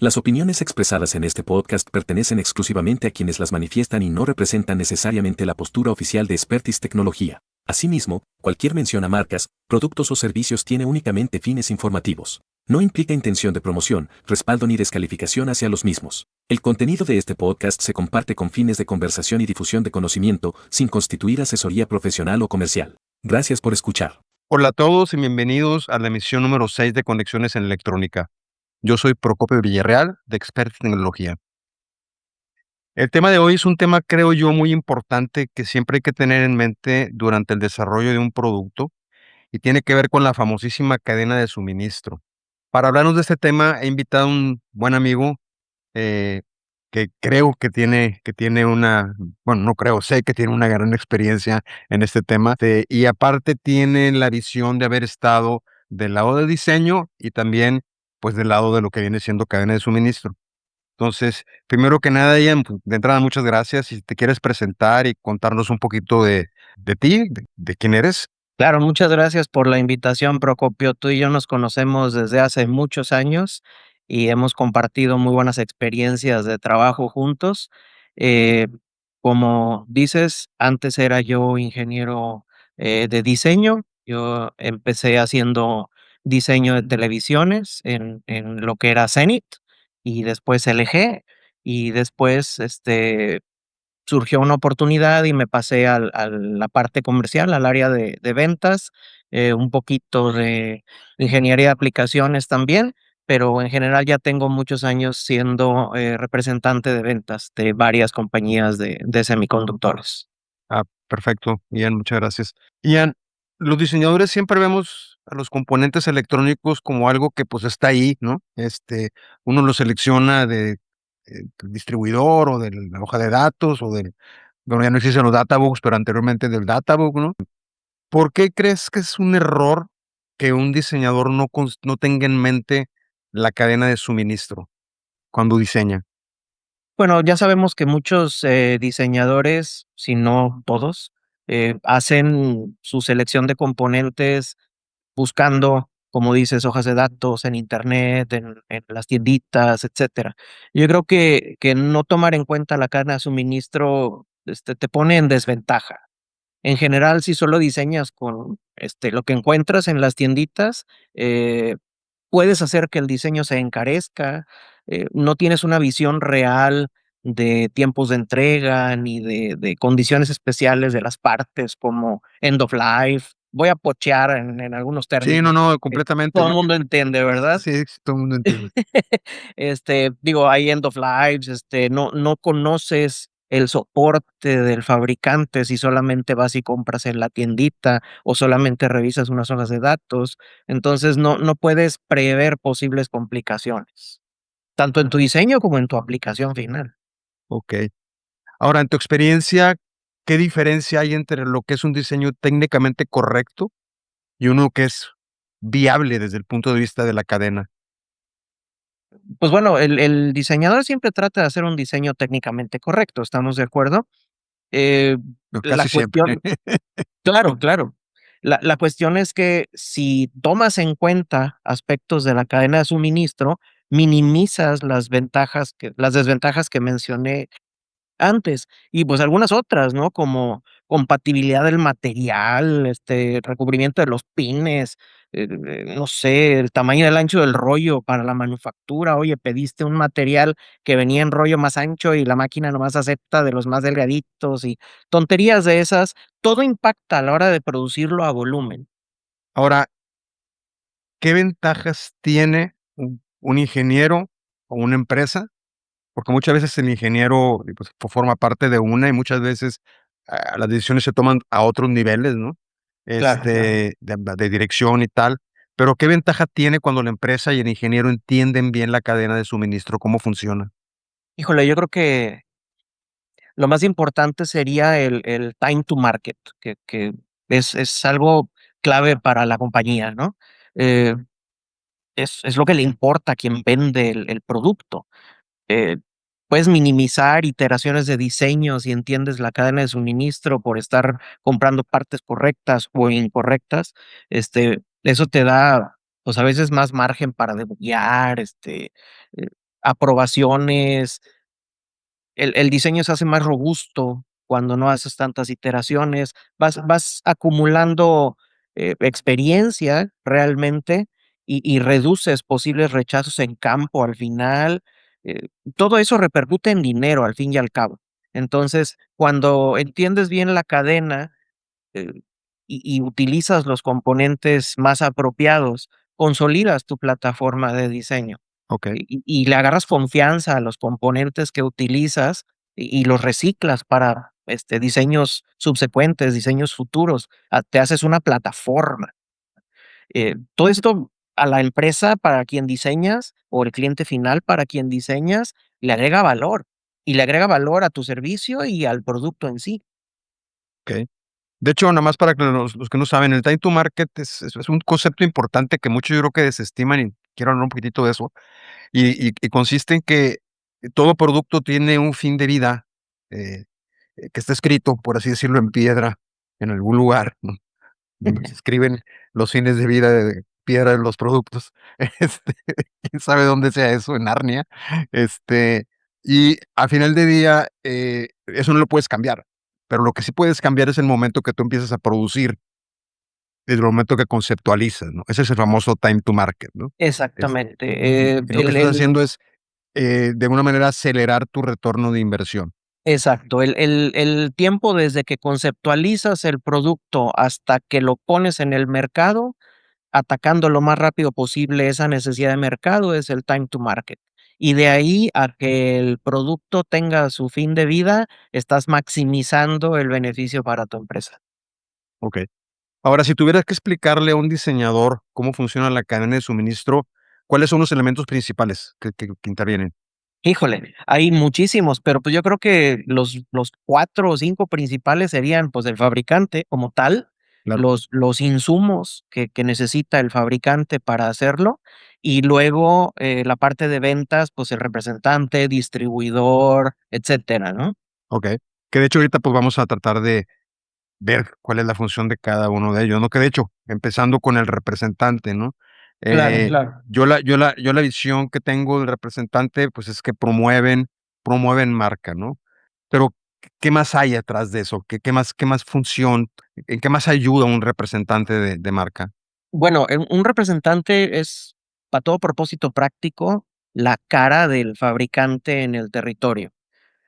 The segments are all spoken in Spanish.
Las opiniones expresadas en este podcast pertenecen exclusivamente a quienes las manifiestan y no representan necesariamente la postura oficial de Expertise Tecnología. Asimismo, cualquier mención a marcas, productos o servicios tiene únicamente fines informativos. No implica intención de promoción, respaldo ni descalificación hacia los mismos. El contenido de este podcast se comparte con fines de conversación y difusión de conocimiento, sin constituir asesoría profesional o comercial. Gracias por escuchar. Hola a todos y bienvenidos a la emisión número 6 de Conexiones en Electrónica. Yo soy Procopio Villarreal, de Expert Tecnología. El tema de hoy es un tema, creo yo, muy importante que siempre hay que tener en mente durante el desarrollo de un producto y tiene que ver con la famosísima cadena de suministro. Para hablarnos de este tema, he invitado a un buen amigo eh, que creo que tiene una, bueno, no creo, sé que tiene una gran experiencia en este tema, y aparte tiene la visión de haber estado del lado de diseño y también, pues, del lado de lo que viene siendo cadena de suministro. Entonces, primero que nada, Ian, pues, de entrada, muchas gracias. Si te quieres presentar y contarnos un poquito de ti, de quién eres. Claro, muchas gracias por la invitación, Procopio. Tú y yo nos conocemos desde hace muchos años y hemos compartido muy buenas experiencias de trabajo juntos. Eh, Como dices, antes era yo ingeniero de diseño. Yo empecé haciendo diseño de televisiones en lo que era Zenith y después LG y después surgió una oportunidad y me pasé a la parte comercial, al área de ventas, un poquito de ingeniería de aplicaciones también, pero en general ya tengo muchos años siendo representante de ventas de varias compañías de semiconductores. Ah, perfecto, Ian, muchas gracias. Ian, los diseñadores siempre vemos a los componentes electrónicos como algo que pues está ahí, ¿no? Uno lo selecciona de distribuidor o de la hoja de datos o del, bueno, ya no existen los databooks, pero anteriormente del databook, ¿no? ¿Por qué crees que es un error que un diseñador no tenga en mente la cadena de suministro cuando diseña? Bueno, ya sabemos que muchos diseñadores, si no todos, hacen su selección de componentes buscando, como dices, hojas de datos en Internet, en las tienditas, etcétera. Yo creo que no tomar en cuenta la cadena de suministro, te pone en desventaja. En general, si solo diseñas con, lo que encuentras en las tienditas, eh, puedes hacer que el diseño se encarezca, no tienes una visión real de tiempos de entrega, ni de condiciones especiales de las partes, como end of life. Voy a pochear en algunos Sí, no, términos no, que completamente. todo el mundo entiende, ¿verdad? Sí, todo el mundo entiende. Digo, hay end of lives, no conoces el soporte del fabricante si solamente vas y compras en la tiendita o solamente revisas unas hojas de datos. Entonces, no puedes prever posibles complicaciones, tanto en tu diseño como en tu aplicación final. Ok. Ahora, en tu experiencia, ¿qué diferencia hay entre lo que es un diseño técnicamente correcto y uno que es viable desde el punto de vista de la cadena? Pues bueno, el diseñador siempre trata de hacer un diseño técnicamente correcto, ¿estamos de acuerdo? Eh, No, la casi siempre. cuestión Claro, claro. La cuestión es que si tomas en cuenta aspectos de la cadena de suministro, minimizas las desventajas que mencioné antes, y pues algunas otras, ¿no? Como compatibilidad del material, recubrimiento de los pines, no sé, el tamaño del ancho del rollo para la manufactura. Oye, pediste un material que venía en rollo más ancho y la máquina nomás acepta de los más delgaditos y tonterías de esas. Todo impacta a la hora de producirlo a volumen. Ahora, ¿qué ventajas tiene un ingeniero o una empresa? Porque muchas veces el ingeniero, pues, forma parte de una y muchas veces, las decisiones se toman a otros niveles, ¿no? Claro, claro. De dirección y tal. Pero, ¿qué ventaja tiene cuando la empresa y el ingeniero entienden bien la cadena de suministro? ¿Cómo funciona? Híjole, yo creo que lo más importante sería el time to market, que es algo clave para la compañía, ¿no? Eh, es lo que le importa a quien vende el producto. Eh, Puedes minimizar iteraciones de diseño si entiendes la cadena de suministro por estar comprando partes correctas o incorrectas. Eso te da, pues, a veces más margen para debuguear, aprobaciones. El diseño se hace más robusto cuando no haces tantas iteraciones, vas acumulando, experiencia realmente y reduces posibles rechazos en campo al final, eh, todo eso repercute en dinero al fin y al cabo. Entonces, cuando entiendes bien la cadena, eh, y utilizas los componentes más apropiados, consolidas tu plataforma de diseño. okey, Y le agarras confianza a los componentes que utilizas y los reciclas para, diseños subsecuentes, diseños futuros. Te haces una plataforma. Todo esto a la empresa para quien diseñas, o el cliente final para quien diseñas, le agrega valor, y le agrega valor a tu servicio y al producto en sí. okey. De hecho, nada más para que los que no saben, el time to market es un concepto importante que muchos yo creo que desestiman y quiero hablar un poquitito de eso. Y consiste en que todo producto tiene un fin de vida, eh, que está escrito, por así decirlo, en piedra en algún lugar, ¿no? Donde se escriben los fines de vida de piedra de los productos. Este, quién sabe dónde sea eso, en Narnia. Este, y al final del día, eso no lo puedes cambiar, pero lo que sí puedes cambiar es el momento que tú empiezas a producir, desde el momento que conceptualizas, ¿no? Ese es el famoso time to market, ¿no? Exactamente. Y lo que estás haciendo es, de alguna manera, acelerar tu retorno de inversión. Exacto, el tiempo desde que conceptualizas el producto hasta que lo pones en el mercado, atacando lo más rápido posible esa necesidad de mercado, es el time to market. Y de ahí a que el producto tenga su fin de vida, estás maximizando el beneficio para tu empresa. Okey. Ahora, si tuvieras que explicarle a un diseñador cómo funciona la cadena de suministro, ¿cuáles son los elementos principales que intervienen? Híjole, hay muchísimos, pero, pues, yo creo que los 4 o 5 principales serían, pues, el fabricante como tal, Claro, los insumos que necesita el fabricante para hacerlo, y luego, la parte de ventas, pues, el representante, distribuidor, etcétera, ¿no? okey. Que de hecho ahorita, pues, vamos a tratar de ver cuál es la función de cada uno de ellos, ¿no? Que de hecho, empezando con el representante, ¿no? Claro, Eh, claro. yo la visión que tengo del representante, pues, es que promueven marca, ¿no? Pero, ¿qué más hay atrás de eso? ¿Qué más función, en qué más ayuda un representante de marca? Bueno, un representante es, para todo propósito práctico, la cara del fabricante en el territorio.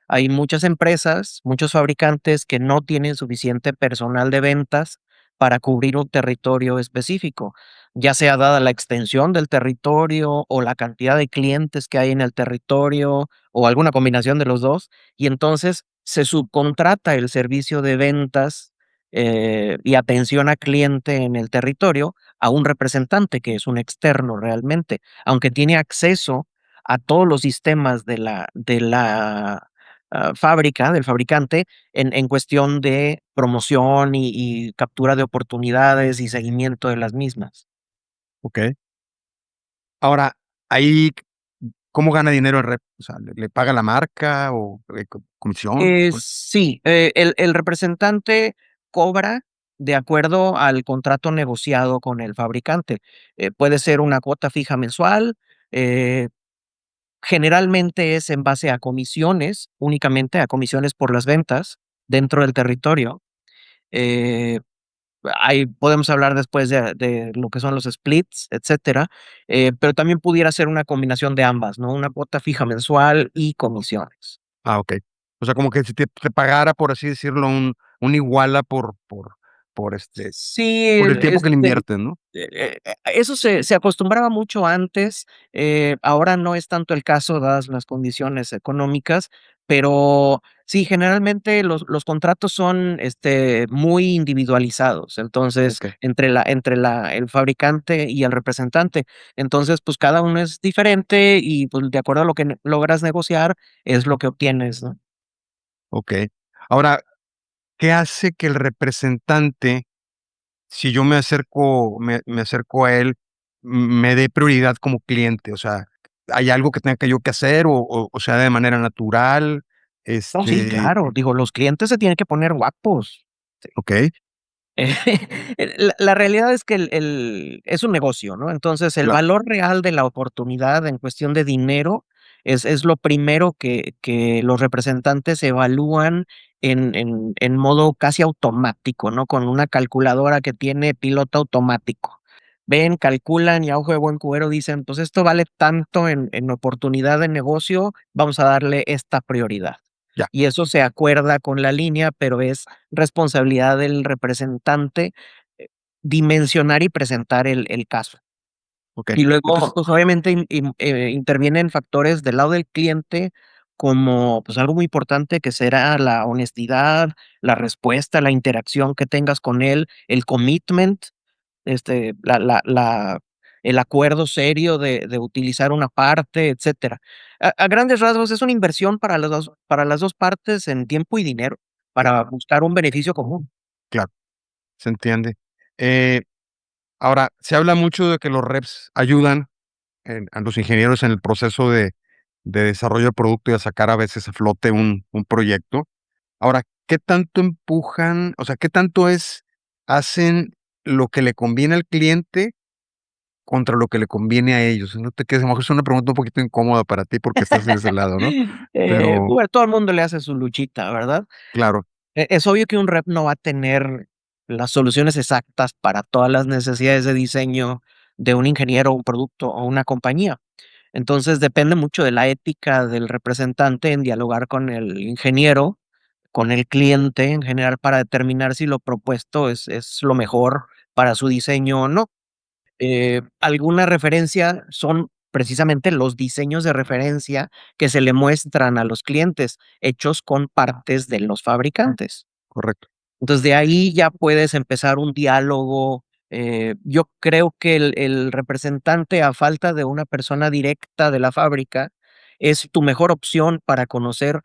Hay muchas empresas, muchos fabricantes que no tienen suficiente personal de ventas para cubrir un territorio específico, ya sea dada la extensión del territorio o la cantidad de clientes que hay en el territorio o alguna combinación de los dos. Y entonces se subcontrata el servicio de ventas, y atención a cliente en el territorio a un representante que es un externo realmente, aunque tiene acceso a todos los sistemas de la fábrica, del fabricante, en cuestión de promoción y captura de oportunidades y seguimiento de las mismas. Okey. Ahora, ahí, ¿cómo gana dinero el rep? O sea, ¿le paga la marca o, comisión? Sí, el representante cobra de acuerdo al contrato negociado con el fabricante. Puede ser una cuota fija mensual, eh, generalmente es en base a comisiones, únicamente a comisiones por las ventas dentro del territorio. Eh Ahí podemos hablar después de lo que son los splits, etcétera, pero también pudiera ser una combinación de ambas, ¿no? Una cuota fija mensual y comisiones. Ah, okey. O sea, como que si te pagara, por así decirlo, un iguala por, Sí, por el tiempo que le inviertes, ¿no? eso se acostumbraba mucho antes, ahora no es tanto el caso, dadas las condiciones económicas, pero sí, generalmente los contratos son, muy individualizados, entonces, Okey, entre el fabricante y el representante. Entonces, pues, cada uno es diferente y, pues, de acuerdo a lo que logras negociar, es lo que obtienes, ¿no? okey. Ahora, ¿qué hace que el representante, si yo me acerco a él, me dé prioridad como cliente? O sea, ¿hay algo que tenga que yo que hacer o sea de manera natural? No, sí, Este, claro, digo, los clientes se tienen que poner guapos. okey, La realidad es que el es un negocio, ¿no? Entonces, el claro, valor real de la oportunidad en cuestión de dinero Es lo primero que los representantes evalúan en modo casi automático, ¿no? Con una calculadora que tiene piloto automático. Ven, calculan y a ojo de buen cubero dicen, pues esto vale tanto en oportunidad de negocio, vamos a darle esta prioridad. Ya, Y eso se acuerda con la línea, pero es responsabilidad del representante eh, dimensionar y presentar el caso. okey. Y luego, Entonces pues, obviamente, intervienen factores del lado del cliente, como, pues, algo muy importante que será la honestidad, la respuesta, la interacción que tengas con él, el commitment, el acuerdo serio de utilizar una parte, etcétera. A grandes rasgos, es una inversión para las 2 partes en tiempo y dinero, ya, para buscar un beneficio común. claro, se entiende. Eh, Ahora, se habla mucho de que los reps ayudan a los ingenieros en el proceso de desarrollo de producto y a sacar a veces a flote un proyecto. Ahora, ¿qué tanto empujan? O sea, ¿qué tanto hacen lo que le conviene al cliente contra lo que le conviene a ellos? No te quedes, a lo mejor es una pregunta un poquito incómoda para ti porque estás en ese lado, ¿no? Pero Bueno, todo el mundo le hace su luchita, ¿verdad? claro, Es obvio que un rep no va a tener las soluciones exactas para todas las necesidades de diseño de un ingeniero, un producto o una compañía. Entonces, depende mucho de la ética del representante en dialogar con el ingeniero, con el cliente en general, para determinar si lo propuesto es lo mejor para su diseño o no. Alguna referencia son precisamente los diseños de referencia que se le muestran a los clientes, hechos con partes de los fabricantes. correcto. Entonces, de ahí ya puedes empezar un diálogo. Yo creo que el representante, a falta de una persona directa de la fábrica, es tu mejor opción para conocer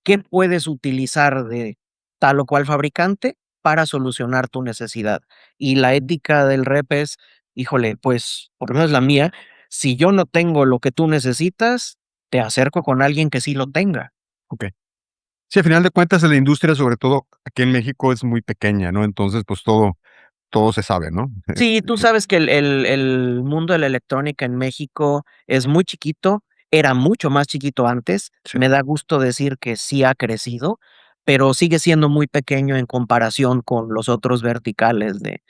qué puedes utilizar de tal o cual fabricante para solucionar tu necesidad. Y la ética del rep es, híjole, pues, por lo menos la mía, si yo no tengo lo que tú necesitas, te acerco con alguien que sí lo tenga. Okey. Sí, al final de cuentas, la industria, sobre todo aquí en México, es muy pequeña, ¿no? Entonces, pues todo se sabe, ¿no? Sí, tú sabes que el mundo de la electrónica en México es muy chiquito, era mucho más chiquito antes, Sí, me da gusto decir que sí ha crecido, pero sigue siendo muy pequeño en comparación con los otros verticales de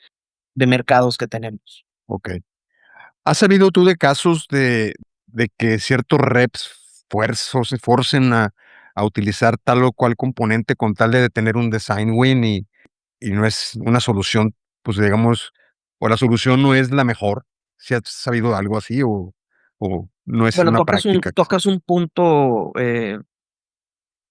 mercados que tenemos. okey. ¿Has sabido tú de casos de que ciertos reps se forcen a utilizar tal o cual componente con tal de tener un design win y no es una solución, pues, digamos, o la solución no es la mejor? ¿Si has sabido algo así o no es Bueno, una práctica que se tocas un punto,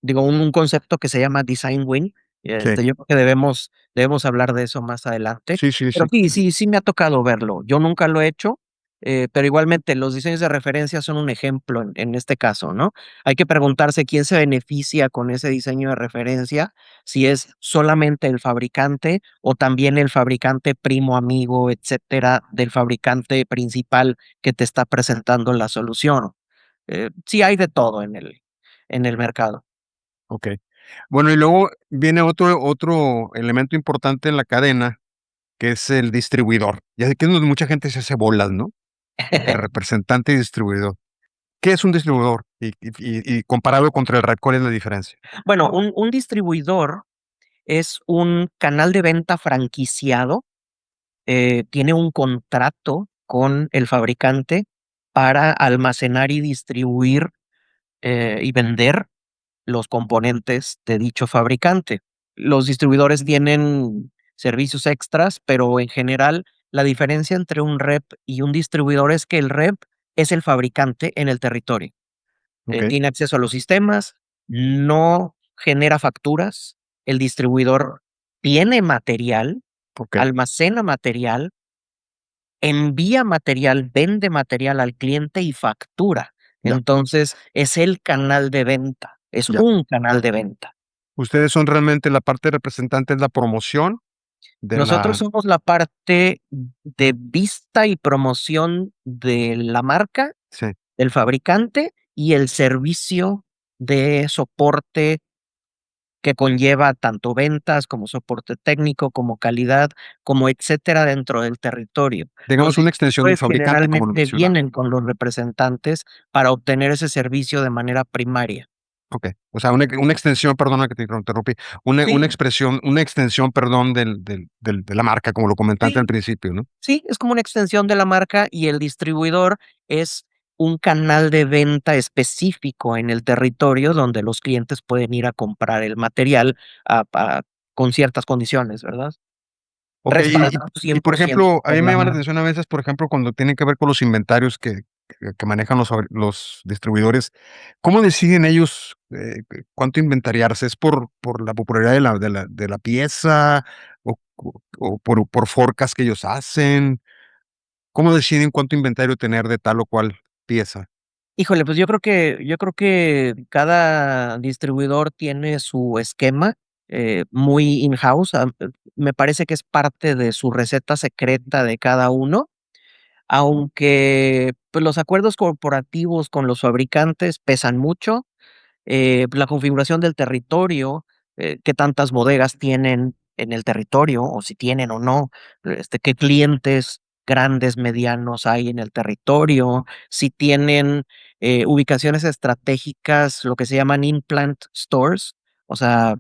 digo, un concepto que se llama design win, sí, yo creo que debemos hablar de eso más adelante, sí, sí, pero sí, sí me ha tocado verlo. Yo nunca lo he hecho, pero igualmente los diseños de referencia son un ejemplo en este caso, ¿no? Hay que preguntarse quién se beneficia con ese diseño de referencia, si es solamente el fabricante o también el fabricante primo, amigo, etcétera, del fabricante principal que te está presentando la solución. Sí hay de todo en el mercado. okey. Bueno, y luego viene otro elemento importante en la cadena, que es el distribuidor. Ya sé que es donde mucha gente se hace bolas, ¿no? Entre representante y distribuidor. ¿Qué es un distribuidor? Y comparado contra el red, ¿cuál es la diferencia? Bueno, un distribuidor es un canal de venta franquiciado, tiene un contrato con el fabricante para almacenar y distribuir, y vender los componentes de dicho fabricante. Los distribuidores tienen servicios extras, pero en general la diferencia entre un rep y un distribuidor es que el rep es el fabricante en el territorio. Okey, Tiene acceso a los sistemas, no genera facturas, el distribuidor tiene material, okey, almacena material, envía material, vende material al cliente y factura. ya, Entonces, es el canal de venta, es ya. un canal de venta. Ustedes son realmente la parte representante, es la promoción de Nosotros la somos la parte de vista y promoción de la marca, sí, del fabricante y el servicio de soporte que conlleva tanto ventas como soporte técnico, como calidad, como etcétera dentro del territorio. Los Digamos una extensión del distribuidores fabricante, como lo generalmente mencionaba. vienen con los representantes para obtener ese servicio de manera primaria. Okey. O sea, una extensión, perdona que te interrumpí, una Sí, expresión, una extensión, perdón, del de la marca, como lo comentaste al sí. principio, ¿no? Sí, es como una extensión de la marca y el distribuidor es un canal de venta específico en el territorio donde los clientes pueden ir a comprar el material con ciertas condiciones, ¿verdad? Okey, Respaldado por 100% ejemplo, a mí por me la llama la marca. atención a veces, por ejemplo, cuando tiene que ver con los inventarios que manejan los distribuidores, ¿cómo deciden ellos, cuánto inventariarse? ¿Es por la popularidad de la pieza o por forecast que ellos hacen? ¿Cómo deciden cuánto inventario tener de tal o cual pieza? Híjole, pues yo creo que cada distribuidor tiene su esquema, muy in-house, me parece que es parte de su receta secreta de cada uno. Aunque, pues, los acuerdos corporativos con los fabricantes pesan mucho, la configuración del territorio, qué tantas bodegas tienen en el territorio, o si tienen o no, qué clientes grandes, medianos hay en el territorio, si tienen, ubicaciones estratégicas, lo que se llaman implant stores, o sea,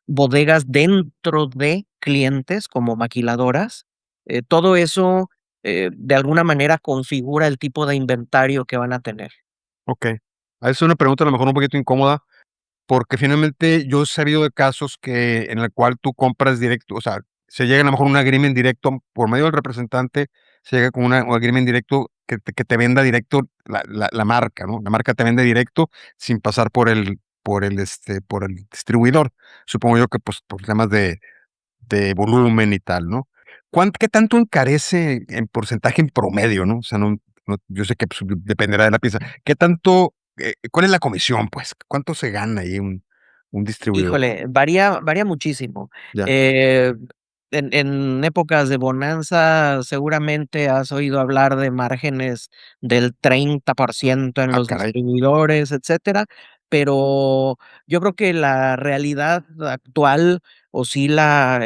bodegas dentro de clientes como maquiladoras, todo eso, de alguna manera configura el tipo de inventario que van a tener. Okey. Es una pregunta a lo mejor un poquito incómoda, porque finalmente yo he sabido de casos en el cual tú compras directo, o sea, se llega a lo mejor a un agreement directo por medio del representante, se llega con un agreement directo que te venda directo la marca, ¿no? La marca te vende directo sin pasar por el distribuidor. Supongo yo que, pues, por temas de volumen y tal, ¿no? ¿Qué tanto encarece en porcentaje en promedio, no? O sea, yo sé que, pues, dependerá de la pieza. ¿Qué tanto, cuál es la comisión, pues? ¿Cuánto se gana ahí un distribuidor? Híjole, varía muchísimo. Ya. Eh, en épocas de bonanza, seguramente has oído hablar de márgenes del 30% en Ah, los caray. distribuidores, etcétera, pero yo creo que la realidad actual oscila,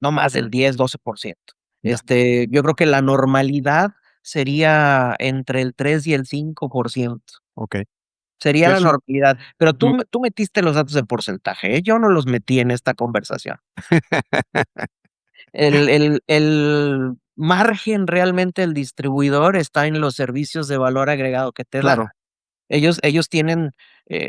no más del 10, 12%. Ya, Yo creo que la normalidad sería entre el 3 y el 5%. okey. Sería Que la es un normalidad, pero mm, tú metiste los datos de porcentaje, ¿eh? Yo no los metí en esta conversación. El margen realmente del distribuidor está en los servicios de valor agregado que te da. claro, Ellos tienen,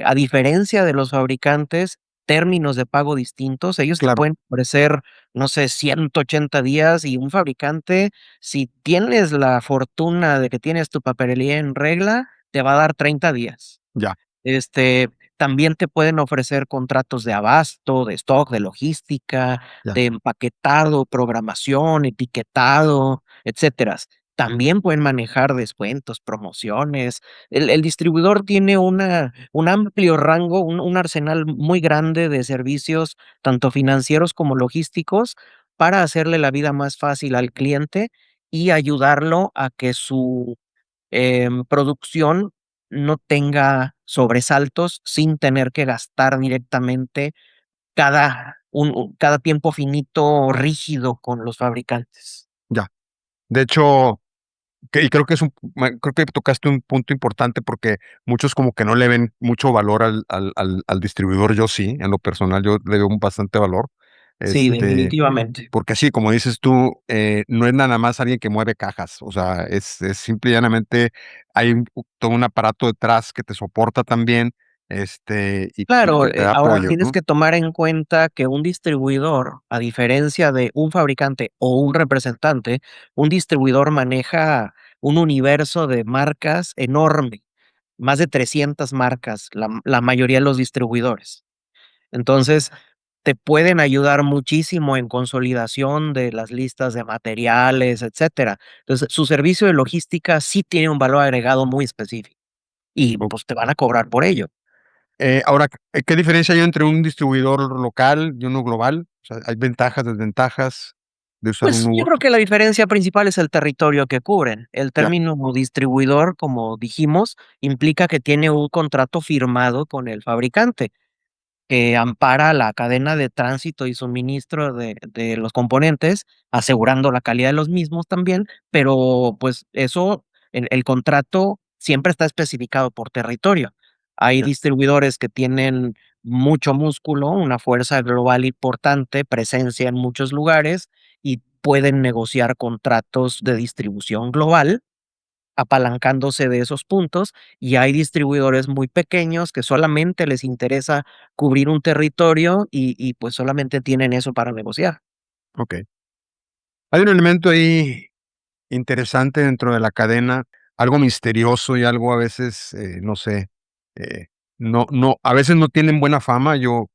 a diferencia de los fabricantes, términos de pago distintos. Ellos te claro, pueden ofrecer, no sé, 180 días, y un fabricante, si tienes la fortuna de que tienes tu papelería en regla, te va a dar 30 días. ya, Este, también te pueden ofrecer contratos de abasto, de stock, de logística, ya, de empaquetado, programación, etiquetado, etcétera. También pueden manejar descuentos, promociones. El distribuidor tiene un amplio rango, un arsenal muy grande de servicios, tanto financieros como logísticos, para hacerle la vida más fácil al cliente y ayudarlo a que su producción no tenga sobresaltos sin tener que gastar directamente cada tiempo finito rígido con los fabricantes. ya. De hecho, creo que creo que tocaste un punto importante porque muchos como que no le ven mucho valor al distribuidor. Yo sí, en lo personal, yo le veo un bastante valor. Sí, Este, definitivamente. Porque sí, como dices tú, no es nada más alguien que mueve cajas, o sea, es simple y llanamente hay todo un aparato detrás que te soporta también, y Claro, que te da ahora apoyo, tienes ¿no? que tomar en cuenta que un distribuidor, a diferencia de un fabricante o un representante, un distribuidor maneja un universo de marcas enorme, más de 300 marcas, la mayoría de los distribuidores. Entonces, te pueden ayudar muchísimo en consolidación de las listas de materiales, etcétera. Entonces, su servicio de logística sí tiene un valor agregado muy específico y, O pues, te van a cobrar por ello. ahora, ¿qué diferencia hay entre un distribuidor local y uno global? O sea, ¿hay ventajas, desventajas de usar Pues, uno u yo creo otro? que la diferencia principal es el territorio que cubren. El Ya, término distribuidor, como dijimos, implica que tiene un contrato firmado con el fabricante. que ampara la cadena de tránsito y suministro de los componentes, asegurando la calidad de los mismos también, pero, pues, eso, el contrato siempre está especificado por territorio. Hay Ya, distribuidores que tienen mucho músculo, una fuerza global importante, presencia en muchos lugares, y pueden negociar contratos de distribución global apalancándose de esos puntos, y hay distribuidores muy pequeños que solamente les interesa cubrir un territorio y, pues, solamente tienen eso para negociar. okey. Hay un elemento ahí interesante dentro de la cadena, algo misterioso y algo a veces, no sé, eh, a veces no tienen buena fama. Yo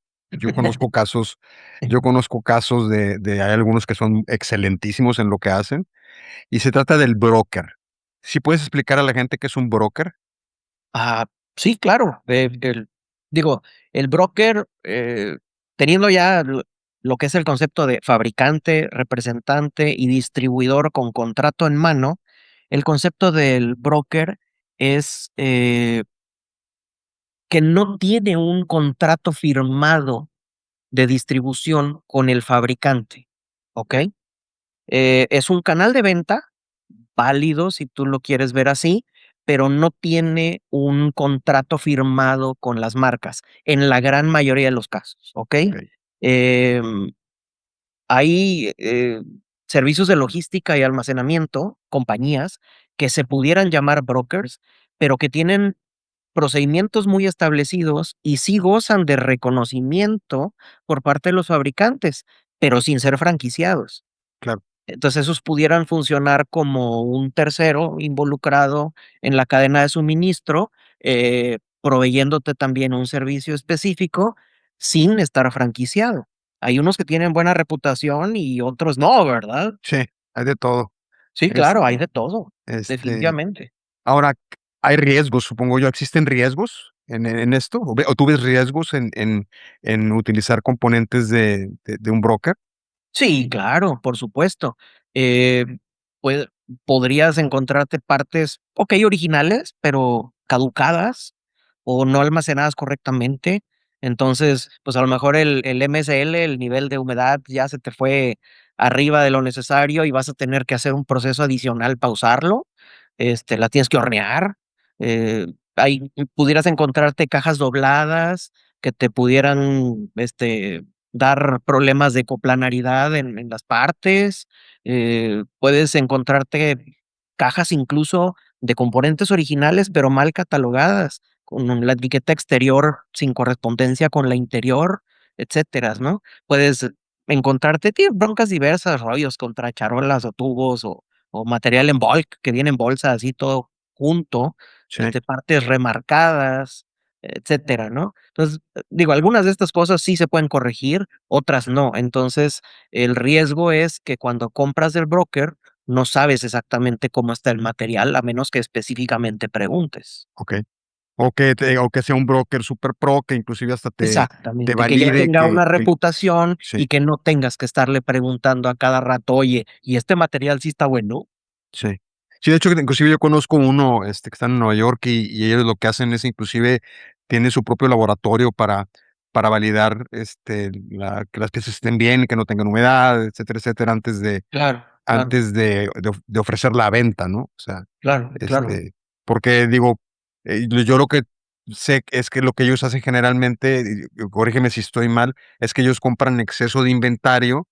conozco casos yo conozco casos de hay algunos que son excelentísimos en lo que hacen, y se trata del broker. ¿Sí puedes explicar a la gente qué es un broker? Ah, sí, claro, el digo, el broker, teniendo ya lo que es el concepto de fabricante, representante y distribuidor con contrato en mano, el concepto del broker es, que no tiene un contrato firmado de distribución con el fabricante, ¿ok? Es un canal de venta válido, si tú lo quieres ver así, pero no tiene un contrato firmado con las marcas, en la gran mayoría de los casos, ¿ok? Okey, Em, hay, servicios de logística y almacenamiento, compañías, que se pudieran llamar brokers, pero que tienen procedimientos muy establecidos y sí gozan de reconocimiento por parte de los fabricantes, pero sin ser franquiciados. claro, Entonces, esos pudieran funcionar como un tercero involucrado en la cadena de suministro, proveyéndote también un servicio específico sin estar franquiciado. Hay unos que tienen buena reputación y otros no, ¿verdad? sí, hay de todo. Sí, Es claro, hay de todo, este, definitivamente. ahora, hay riesgos, supongo yo, ¿existen riesgos en esto? ¿O tú ves riesgos en utilizar componentes de un broker? Sí, claro, por supuesto. Eh, pue podrías encontrarte partes, okey, originales, pero caducadas o no almacenadas correctamente. Entonces, pues, a lo mejor el MSL, el nivel de humedad ya se te fue arriba de lo necesario y vas a tener que hacer un proceso adicional para usarlo. La tienes que hornear. Hay pudieras encontrarte cajas dobladas que te pudieran, dar problemas de coplanaridad en las partes. Puedes encontrarte cajas incluso de componentes originales, pero mal catalogadas, con la etiqueta exterior sin correspondencia con la interior, etcéteras, ¿no? Puedes encontrarte, broncas diversas, rollos contra charolas o tubos o material en bulk que viene en bolsa así todo junto, Sí, partes remarcadas, etcétera, ¿no? Entonces, digo, algunas de estas cosas sí se pueden corregir, otras no. Entonces, el riesgo es que cuando compras del broker, no sabes exactamente cómo está el material, a menos que específicamente preguntes. okey. O que sea un broker super pro, que inclusive hasta te Exactamente, que ya valide tenga una que reputación sí, y que no tengas que estarle preguntando a cada rato: "Oye, ¿y este material sí está bueno?". sí. Sí, de hecho, inclusive yo conozco uno, que está en Nueva York y ellos lo que hacen es inclusive tienen su propio laboratorio para validar, que las piezas estén bien, que no tengan humedad, etcétera, etcétera, Claro, claro, antes de ofrecer la venta, ¿no? O sea, claro, claro. porque digo, yo lo que sé es que lo que ellos hacen generalmente, y corrígeme si estoy mal, es que ellos compran exceso de inventario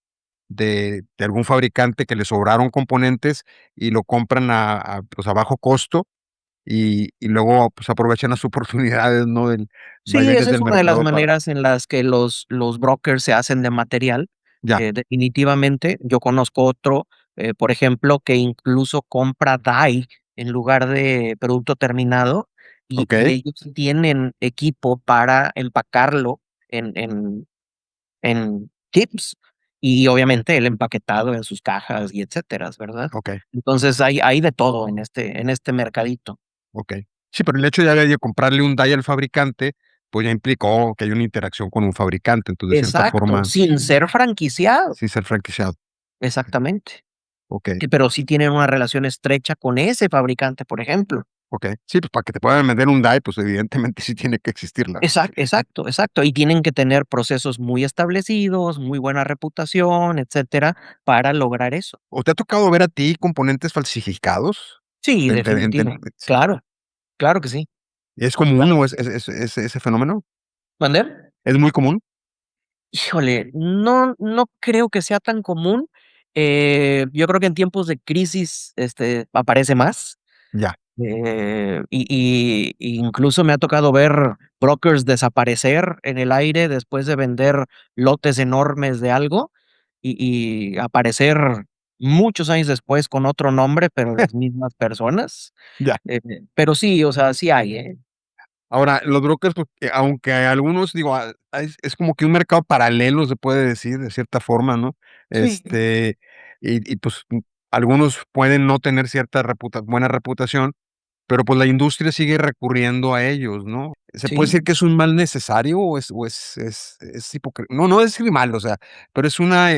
de algún fabricante que le sobraron componentes y lo compran pues, a bajo costo y luego, pues, aprovechan las oportunidades, ¿no? Del Sí, vaivenes esa es del una de las mercado para maneras en las que los brokers se hacen de material, ya, definitivamente. Yo conozco otro, por ejemplo, que incluso compra die en lugar de producto terminado, y okey, ellos tienen equipo para empacarlo en chips, y obviamente el empaquetado en sus cajas y etcétera, ¿verdad? okey, Entonces hay de todo en este mercadito. okey. Sí, pero el hecho ya de comprarle un die al fabricante, pues, ya implicó que hay una interacción con un fabricante, entonces, de cierta Exacto, forma, sin ser franquiciado. sí ser franquiciado. Exactamente. Okey, Pero sí tienen una relación estrecha con ese fabricante, por ejemplo. okey. Sí, pues, para que te puedan vender un DAI, pues, evidentemente sí tiene que existir la Exacto, exacto. Y tienen que tener procesos muy establecidos, muy buena reputación, etcétera, para lograr eso. ¿O te ha tocado ver a ti componentes falsificados? Sí, En definitivo. sí. Claro, claro que sí. ¿Es común o es ese fenómeno? ¿Mande? ¿Es muy común? Híjole, no creo que sea tan común. Yo creo que en tiempos de crisis, aparece más. Ya, Incluso me ha tocado ver brokers desaparecer en el aire después de vender lotes enormes de algo, y aparecer muchos años después con otro nombre, pero las mismas personas. ya. Pero sí, o sea, sí hay, ¿eh? Ahora, los brokers, pues, aunque algunos, digo, es como que un mercado paralelo, se puede decir, de cierta forma, ¿no? Sí, Pues, algunos pueden no tener cierta buena reputación, pero, pues, la industria sigue recurriendo a ellos, ¿no? ¿Se puede sí. decir que es un mal necesario o es no, no decir mal, o sea, pero es una,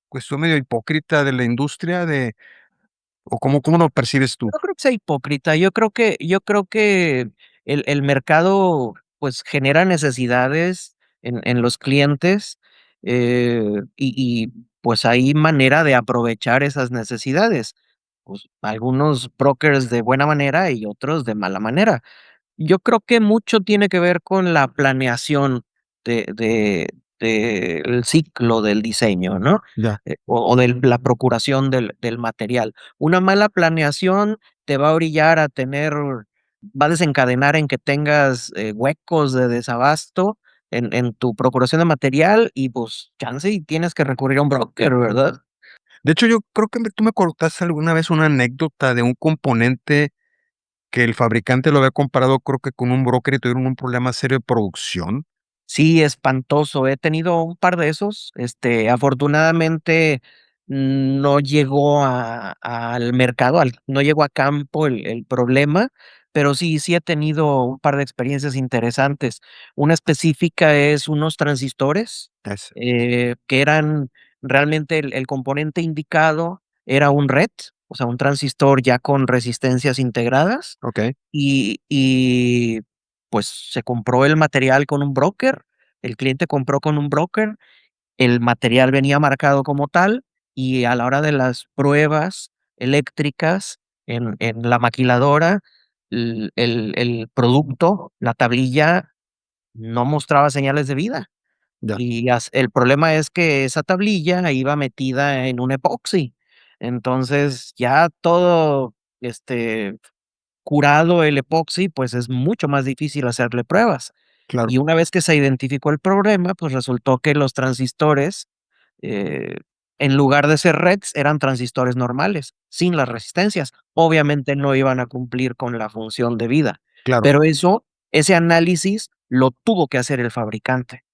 cuestión medio hipócrita de la industria o cómo lo percibes tú? No creo que sea hipócrita, yo creo que el mercado, pues, genera necesidades en los clientes, pues, hay manera de aprovechar esas necesidades. Pues, algunos brokers de buena manera y otros de mala manera. Yo creo que mucho tiene que ver con la planeación de del ciclo del diseño, ¿no? Ya, O de la procuración del material. Una mala planeación te va a orillar a tener va a desencadenar en que tengas, huecos de desabasto en tu procuración de material y, pues, chance y tienes que recurrir a un broker, ¿verdad? de hecho, yo creo que tú me contaste alguna vez una anécdota de un componente que el fabricante lo había comparado, creo que con un broker y tuvieron un problema serio de producción. Sí, espantoso. He tenido un par de esos. Afortunadamente, no llegó al mercado, no llegó a campo el problema, pero sí he tenido un par de experiencias interesantes. Una específica es unos transistores, Es que eran realmente el componente indicado era un RET, o sea, un transistor ya con resistencias integradas, okey, pues, se compró el material con un broker, el cliente compró con un broker, el material venía marcado como tal, y a la hora de las pruebas eléctricas en la maquiladora, el producto, la tablilla, no mostraba señales de vida. ya, El problema es que esa tablilla iba metida en un epoxi. Entonces, ya todo, curado el epoxi, pues, es mucho más difícil hacerle pruebas. claro, Y una vez que se identificó el problema, pues, resultó que los transistores, eh, en lugar de ser REDs, eran transistores normales, sin las resistencias. Obviamente, no iban a cumplir con la función debida, claro, pero ese análisis lo tuvo que hacer el fabricante.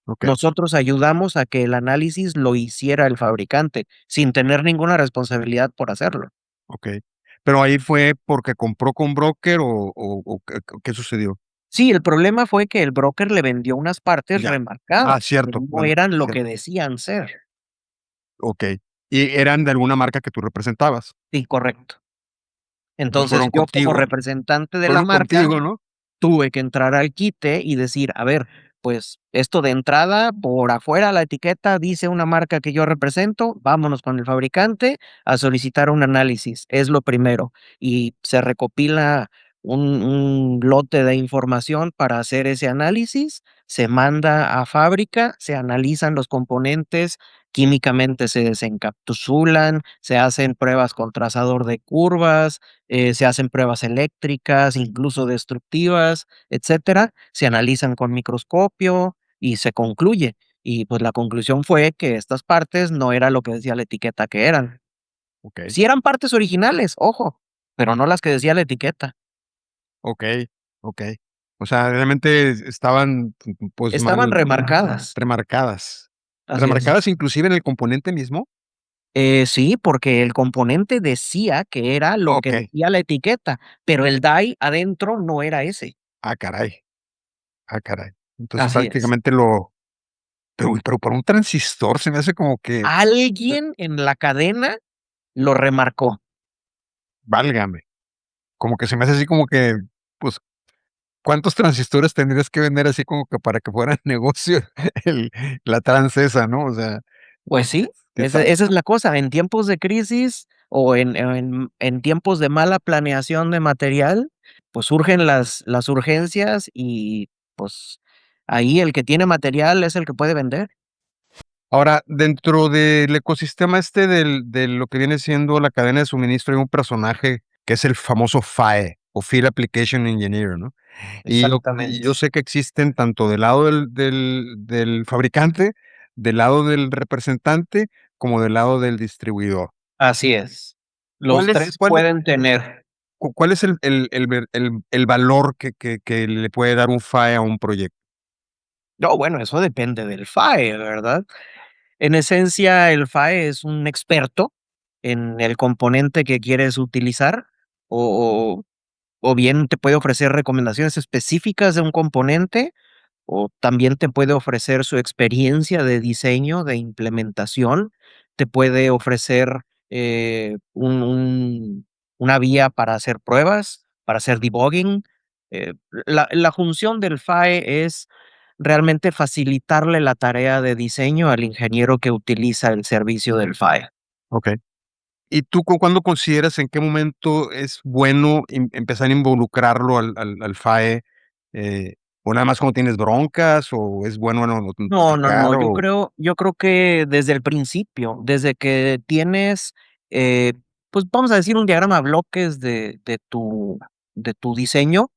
okey, Nosotros ayudamos a que el análisis lo hiciera el fabricante, sin tener ninguna responsabilidad por hacerlo. okey. Pero ahí fue porque compró con broker o ¿qué sucedió? Sí, el problema fue que el broker le vendió unas partes Ya. Ah, remarcadas, que cierto, no bueno, eran lo que cierto, decían ser. okey. ¿Y eran de alguna marca que tú representabas? Sí, correcto. Entonces Entonces, fueron yo como contigo representante de la fueron marca contigo, ¿no? tuve que entrar al quite y decir, a ver, pues esto de entrada, por afuera la etiqueta dice una marca que yo represento, vámonos con el fabricante a solicitar un análisis, es lo primero. Y se recopila un lote de información para hacer ese análisis, se manda a fábrica, se analizan los componentes, químicamente se desencapsulan, se hacen pruebas con trazador de curvas, se hacen pruebas eléctricas, incluso destructivas, etcétera, se analizan con microscopio y se concluye. Y pues la conclusión fue que estas partes no era lo que decía la etiqueta que eran. Okey, Sí eran partes originales, ojo, pero no las que decía la etiqueta. okey, okey. O sea, realmente estaban, pues, Estaban mal remarcadas. remarcadas. Así es. ¿Remarcadas inclusive en el componente mismo? Sí, porque el componente decía que era lo que Okey. decía la etiqueta, pero el die adentro no era ese. Ah, caray, ah, caray. Entonces, Así es. prácticamente pero por un transistor se me hace como que, Alguien en la cadena lo remarcó. válgame. como que se me hace así como que, pues, ¿cuántos transistores tendrías que vender así como que para que fuera negocio el la trans esa, no? O sea, Pues sí, sí está esa es la cosa. En tiempos de crisis o en tiempos de mala planeación de material, pues surgen las urgencias y, pues, ahí el que tiene material es el que puede vender. ahora, dentro del ecosistema este de lo que viene siendo la cadena de suministro, hay un personaje que es el famoso FAE, o Field Application Engineer, ¿no? Y yo Exactamente. sé que existen tanto del lado del fabricante, del lado del representante, como del lado del distribuidor. Así es. ¿Cuál Los es 3 cuál es pueden tener. cuál es el valor que le puede dar un FAE a un proyecto? No, bueno, eso depende del FAE, ¿verdad? En esencia, el FAE es un experto en el componente que quieres utilizar, o o bien te puede ofrecer recomendaciones específicas de un componente, o también te puede ofrecer su experiencia de diseño, de implementación, te puede ofrecer, una vía para hacer pruebas, para hacer debugging. La función del FAE es realmente facilitarle la tarea de diseño al ingeniero que utiliza el servicio del FAE. Okey. ¿Y tú cuándo consideras en qué momento es bueno empezar a involucrarlo al FAE? ¿O nada más cuando tienes broncas, o es bueno No, no, notificar no, o? yo creo que desde el principio, desde que tienes, eh, pues, vamos a decir, un diagrama de bloques de tu diseño.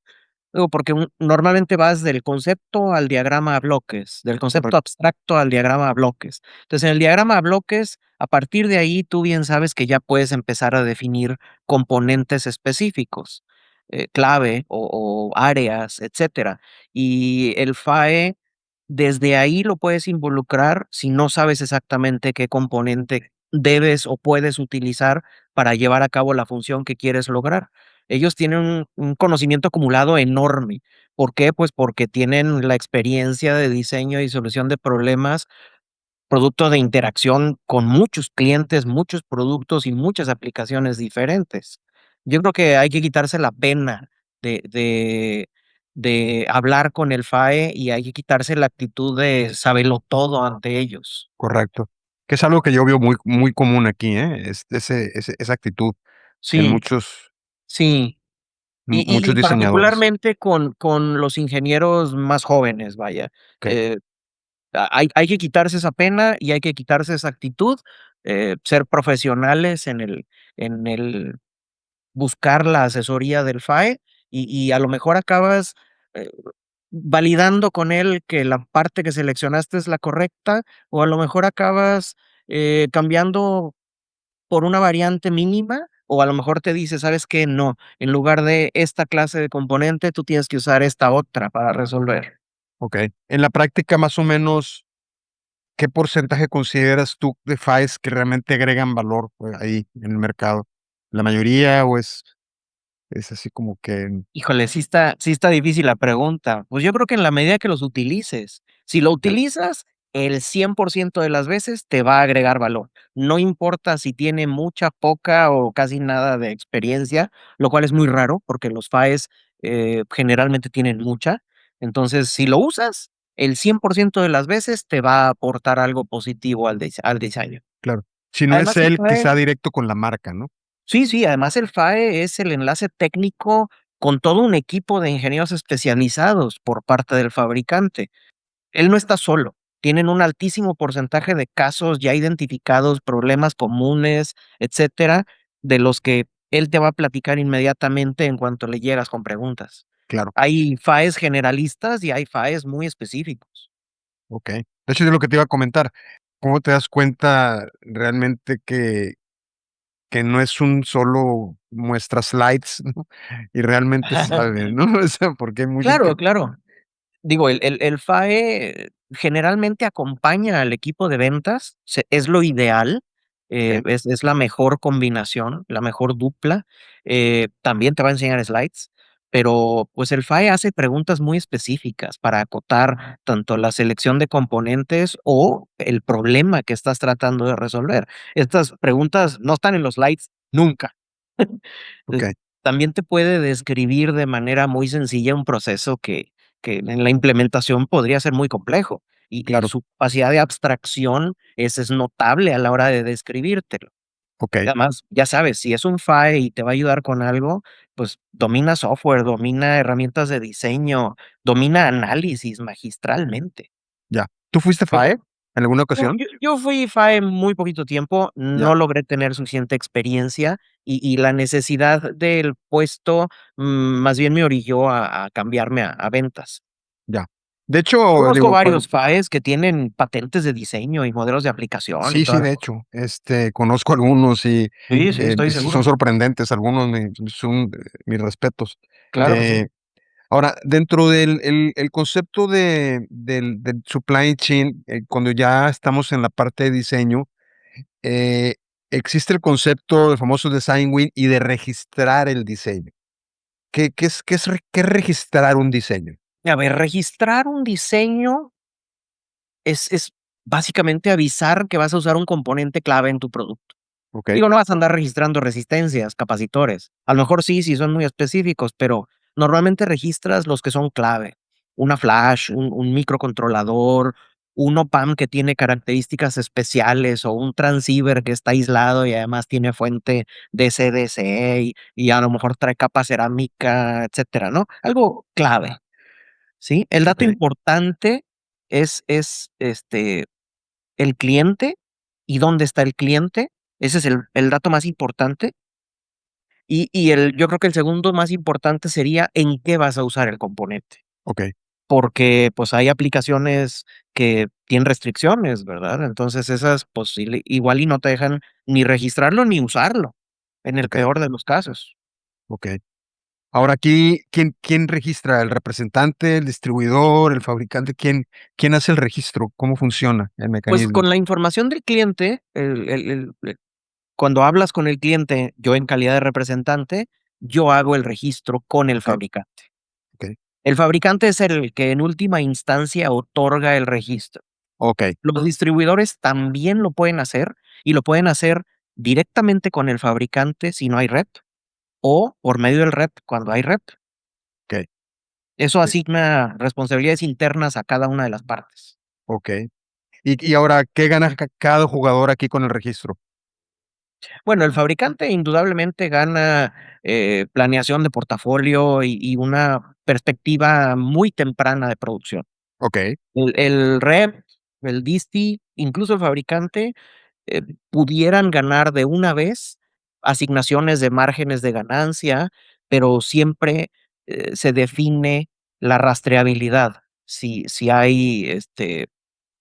Digo, porque normalmente vas del concepto al diagrama a bloques, del concepto Correcto, abstracto al diagrama a bloques. Entonces, en el diagrama a bloques, a partir de ahí, tú bien sabes que ya puedes empezar a definir componentes específicos, clave o áreas, etcétera. Y el FAE, desde ahí lo puedes involucrar si no sabes exactamente qué componente debes o puedes utilizar para llevar a cabo la función que quieres lograr. Ellos tienen un conocimiento acumulado enorme. ¿Por qué? Pues porque tienen la experiencia de diseño y solución de problemas, producto de interacción con muchos clientes, muchos productos y muchas aplicaciones diferentes. Yo creo que hay que quitarse la pena de de de hablar con el FAE y hay que quitarse la actitud de todo ante ellos. correcto. Que es algo que yo veo muy común aquí, ¿eh? Esa actitud en Sí, muchos sí. Y muchos diseñadores. particularmente con los ingenieros más jóvenes, vaya. Okey, Hay que quitarse esa pena y hay que quitarse esa actitud, ser profesionales en el buscar la asesoría del FAE y a lo mejor acabas, eh, validando con él que la parte que seleccionaste es la correcta, o a lo mejor acabas, cambiando por una variante mínima, o a lo mejor te dice: "¿Sabes qué? No, en lugar de esta clase de componente, tú tienes que usar esta otra para resolver". okey. En la práctica, más o menos, ¿qué porcentaje consideras tú de FAEs que realmente agregan valor, ahí en el mercado? ¿La mayoría o es así como que? Híjole, sí está difícil la pregunta. Pues yo creo que en la medida que los utilices. Si lo Okey, utilizas, el 100% de las veces te va a agregar valor. No importa si tiene mucha, poca o casi nada de experiencia, lo cual es muy raro porque los FAES, generalmente tienen mucha. Entonces, si lo usas, el 100% de las veces te va a aportar algo positivo al diseño. claro. Si no es Además, el él, FAE quizá directo con la marca, ¿no? Sí, sí, además el FAE es el enlace técnico con todo un equipo de ingenieros especializados por parte del fabricante. Él no está solo, tienen un altísimo porcentaje de casos ya identificados, problemas comunes, etcétera, de los que él te va a platicar inmediatamente en cuanto le llegas con preguntas. Claro, Hay FAEs generalistas y hay FAEs muy específicos. okey. De hecho, es lo que te iba a comentar, ¿cómo te das cuenta realmente que no es un solo muestra slides, ¿no? Y realmente sabe, ¿no? O sea, porque hay muchos que Claro, claro. Digo, el FAE generalmente acompaña al equipo de ventas, es lo ideal, okey, es la mejor combinación, la mejor dupla, también te va a enseñar slides, pero, pues, el FAE hace preguntas muy específicas para acotar tanto la selección de componentes o el problema que estás tratando de resolver. Estas preguntas no están en los slides nunca. okey. también te puede describir de manera muy sencilla un proceso que en la implementación podría ser muy complejo, y Claro, su capacidad de abstracción es notable a la hora de describírtelo. Y okey, además, ya sabes, si es un FAE y te va a ayudar con algo, pues domina software, domina herramientas de diseño, domina análisis magistralmente. ya. ¿Tú fuiste Yo FAE en alguna yo ocasión? yo yo fui FAE muy poquito tiempo, Ya, no logré tener suficiente experiencia y la necesidad del puesto, más bien me orilló a cambiarme a ventas. ya. De hecho, Conozco digo, cuando varios FAEs que tienen patentes de diseño y modelos de aplicación y sí, sí, toda la de cosa. hecho, conozco algunos y, Sí, sí, estoy son seguro. sorprendentes algunos, son, mis respetos. Claro que sí. Eh, Ahora, dentro del el concepto del supply chain, cuando ya estamos en la parte de diseño, eh, existe el concepto del famoso design win y de registrar el diseño. ¿Qué es registrar un diseño? A ver, registrar un diseño es básicamente avisar que vas a usar un componente clave en tu producto. Okey, Digo, no vas a andar registrando resistencias, capacitores. A lo mejor sí, si son muy específicos, pero normalmente registras los que son clave. Una flash, un microcontrolador, un OPAM que tiene características especiales o un transceiver que está aislado y además tiene fuente DSDC y a lo mejor trae capa cerámica, etcétera, ¿no? Algo clave. ¿Sí? El dato okey, importante es el cliente y dónde está el cliente. Ese es el dato más importante. Yo creo que el segundo más importante sería en qué vas a usar el componente, okey, porque, pues, hay aplicaciones que tienen restricciones, ¿verdad? Entonces, esas, pues, igual y no te dejan ni registrarlo ni usarlo, en el okey, peor de los casos. okey. Ahora aquí, ¿quién registra? ¿El representante, el distribuidor, el fabricante? ¿Quién hace el registro? ¿Cómo funciona el Pues, mecanismo? con la información del cliente, cuando hablas con el cliente, yo en calidad de representante, yo hago el registro con el Okey, fabricante. okey, El fabricante es el que en última instancia otorga el registro. okey, Los distribuidores también lo pueden hacer y lo pueden hacer directamente con el fabricante si no hay rep o por medio del rep cuando hay rep. okey, Eso eh, asigna responsabilidades internas a cada una de las partes. okey. Y ahora, ¿qué gana cada jugador aquí con el registro? Bueno, el fabricante indudablemente gana, planeación de portafolio y una perspectiva muy temprana de producción. Okey, El rep, el disti, incluso el fabricante, eh, pudieran ganar de una vez asignaciones de márgenes de ganancia, pero siempre, se define la rastreabilidad. Si hay,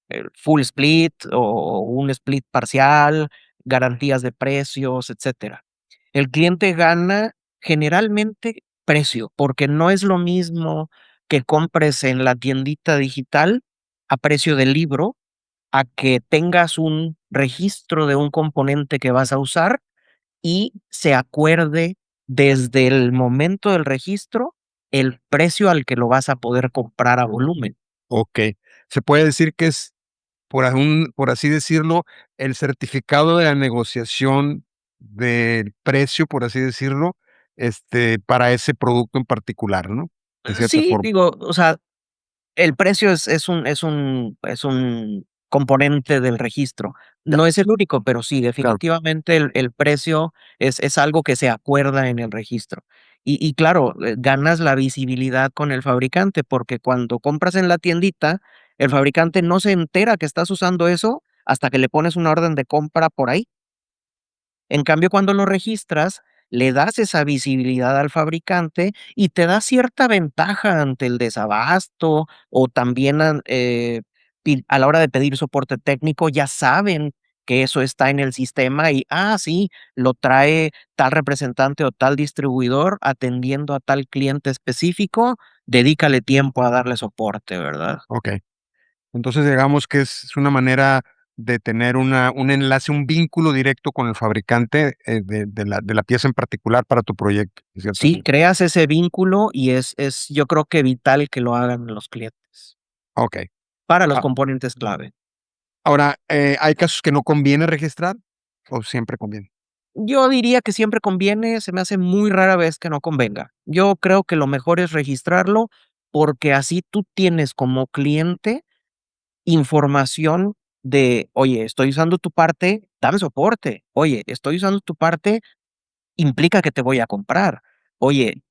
el full split o un split parcial, garantías de precios, etcétera. El cliente gana generalmente precio, porque no es lo mismo que compres en la tiendita digital a precio del libro, a que tengas un registro de un componente que vas a usar y se acuerde desde el momento del registro el precio al que lo vas a poder comprar a volumen. okey. Se puede decir que es, por así decirlo, el certificado de la negociación del precio, por así decirlo, para ese producto en particular, ¿no? De cierta Sí, forma. digo, o sea, el precio es un componente del registro. Ya, No es el único, pero sí, claro, definitivamente el precio es algo que se acuerda en el registro. Y claro, ganas la visibilidad con el fabricante, porque cuando compras en la tiendita, el fabricante no se entera que estás usando eso hasta que le pones una orden de compra por ahí. En cambio, cuando lo registras, le das esa visibilidad al fabricante y te da cierta ventaja ante el desabasto o también a la hora de pedir soporte técnico, ya saben que eso está en el sistema y, sí, lo trae tal representante o tal distribuidor atendiendo a tal cliente específico, dedícale tiempo a darle soporte, ¿verdad? okey. Entonces, digamos que es una manera de tener un enlace, un vínculo directo con el fabricante, de la pieza en particular para tu proyecto, de cierta Sí, forma. creas ese vínculo y es yo creo que vital que lo hagan los clientes. Okey. Para los Ah, componentes clave. ahora, ¿hay casos que no conviene registrar o siempre conviene? Yo diría que siempre conviene, se me hace muy rara vez que no convenga. Yo creo que lo mejor es registrarlo, porque así tú tienes como cliente información de: "Oye, estoy usando tu parte, dame soporte. Oye, estoy usando tu parte, implica que te voy a comprar. Oye,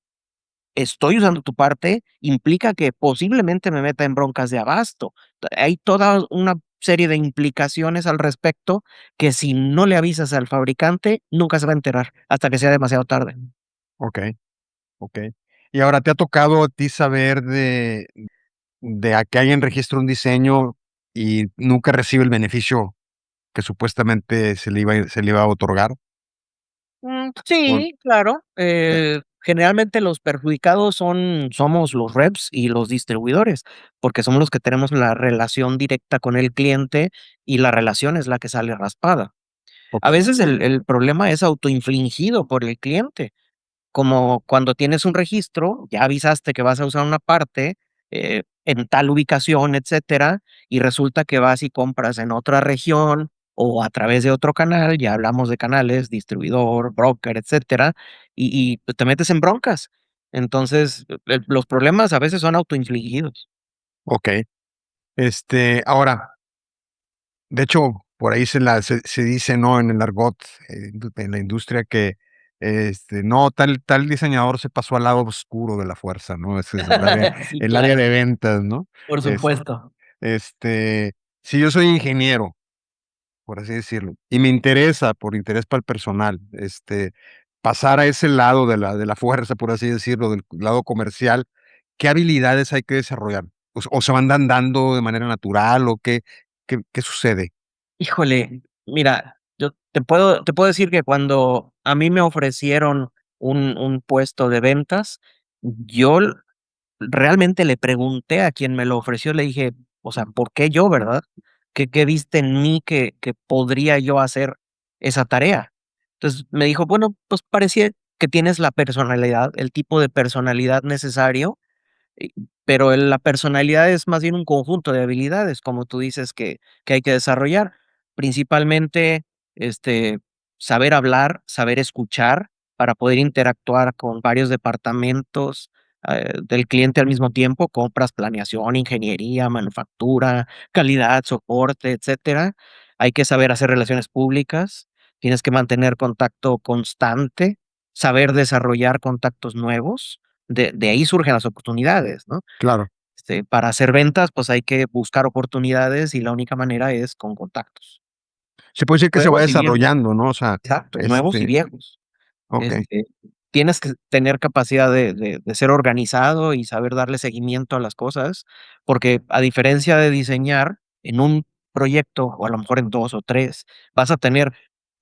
estoy usando tu parte, implica que posiblemente me meta en broncas de abasto". Hay toda una serie de implicaciones al respecto que si no le avisas al fabricante, nunca se va a enterar hasta que sea demasiado tarde. Okey, okey. Y ahora, ¿te ha tocado a ti saber de a que alguien registra un diseño y nunca recibe el beneficio que supuestamente se le iba a otorgar? O Sí, claro. Generalmente los perjudicados somos los reps y los distribuidores, porque somos los que tenemos la relación directa con el cliente y la relación es la que sale raspada. A okey, veces el problema es autoinfligido por el cliente. Como cuando tienes un registro, ya avisaste que vas a usar una parte, en tal ubicación, etcétera, y resulta que vas y compras en otra región o a través de otro canal, ya hablamos de canales, distribuidor, broker, etcétera, y pues, te metes en broncas. Entonces, los problemas a veces son autoinfligidos. okey. Ahora, de hecho, por ahí se dice, ¿no?, en el argot, en la industria que, no, tal diseñador se pasó al lado oscuro de la fuerza, ¿no? Ese es Sí, el área claro, de ventas, ¿no? por Es supuesto. este, si yo soy ingeniero, por así decirlo, y me interesa, por interés para el personal, pasar a ese lado de la fuerza, por así decirlo, del lado comercial, ¿qué habilidades hay que desarrollar? ¿O se van dando de manera natural o qué sucede? Híjole, mira, yo te puedo decir que cuando a mí me ofrecieron un puesto de ventas, yo realmente le pregunté a quien me lo ofreció, le dije: "O sea, ¿por qué yo, verdad? ¿Qué viste en mí que podría yo hacer esa tarea?". Entonces, me dijo: "Bueno, pues parecía que tienes la personalidad, el tipo de personalidad necesario, y pero la personalidad es más bien un conjunto de habilidades, como tú dices, que hay que desarrollar. Principalmente, este, saber hablar, saber escuchar para poder interactuar con varios departamentos, del cliente al mismo tiempo, compras, planeación, ingeniería, manufactura, calidad, soporte, etcétera. Hay que saber hacer relaciones públicas, tienes que mantener contacto constante, saber desarrollar contactos nuevos, de ahí surgen las oportunidades, ¿no? Claro. Para hacer ventas, pues, hay que buscar oportunidades y la única manera es con contactos, Se puede decir que se va nuevos y viejos. desarrollando, ¿no? O sea, Exacto, nuevos y viejos. okey, Este, tienes que tener capacidad de ser organizado y saber darle seguimiento a las cosas, porque a diferencia de diseñar en un proyecto, o a lo mejor en 2 o 3 vas a tener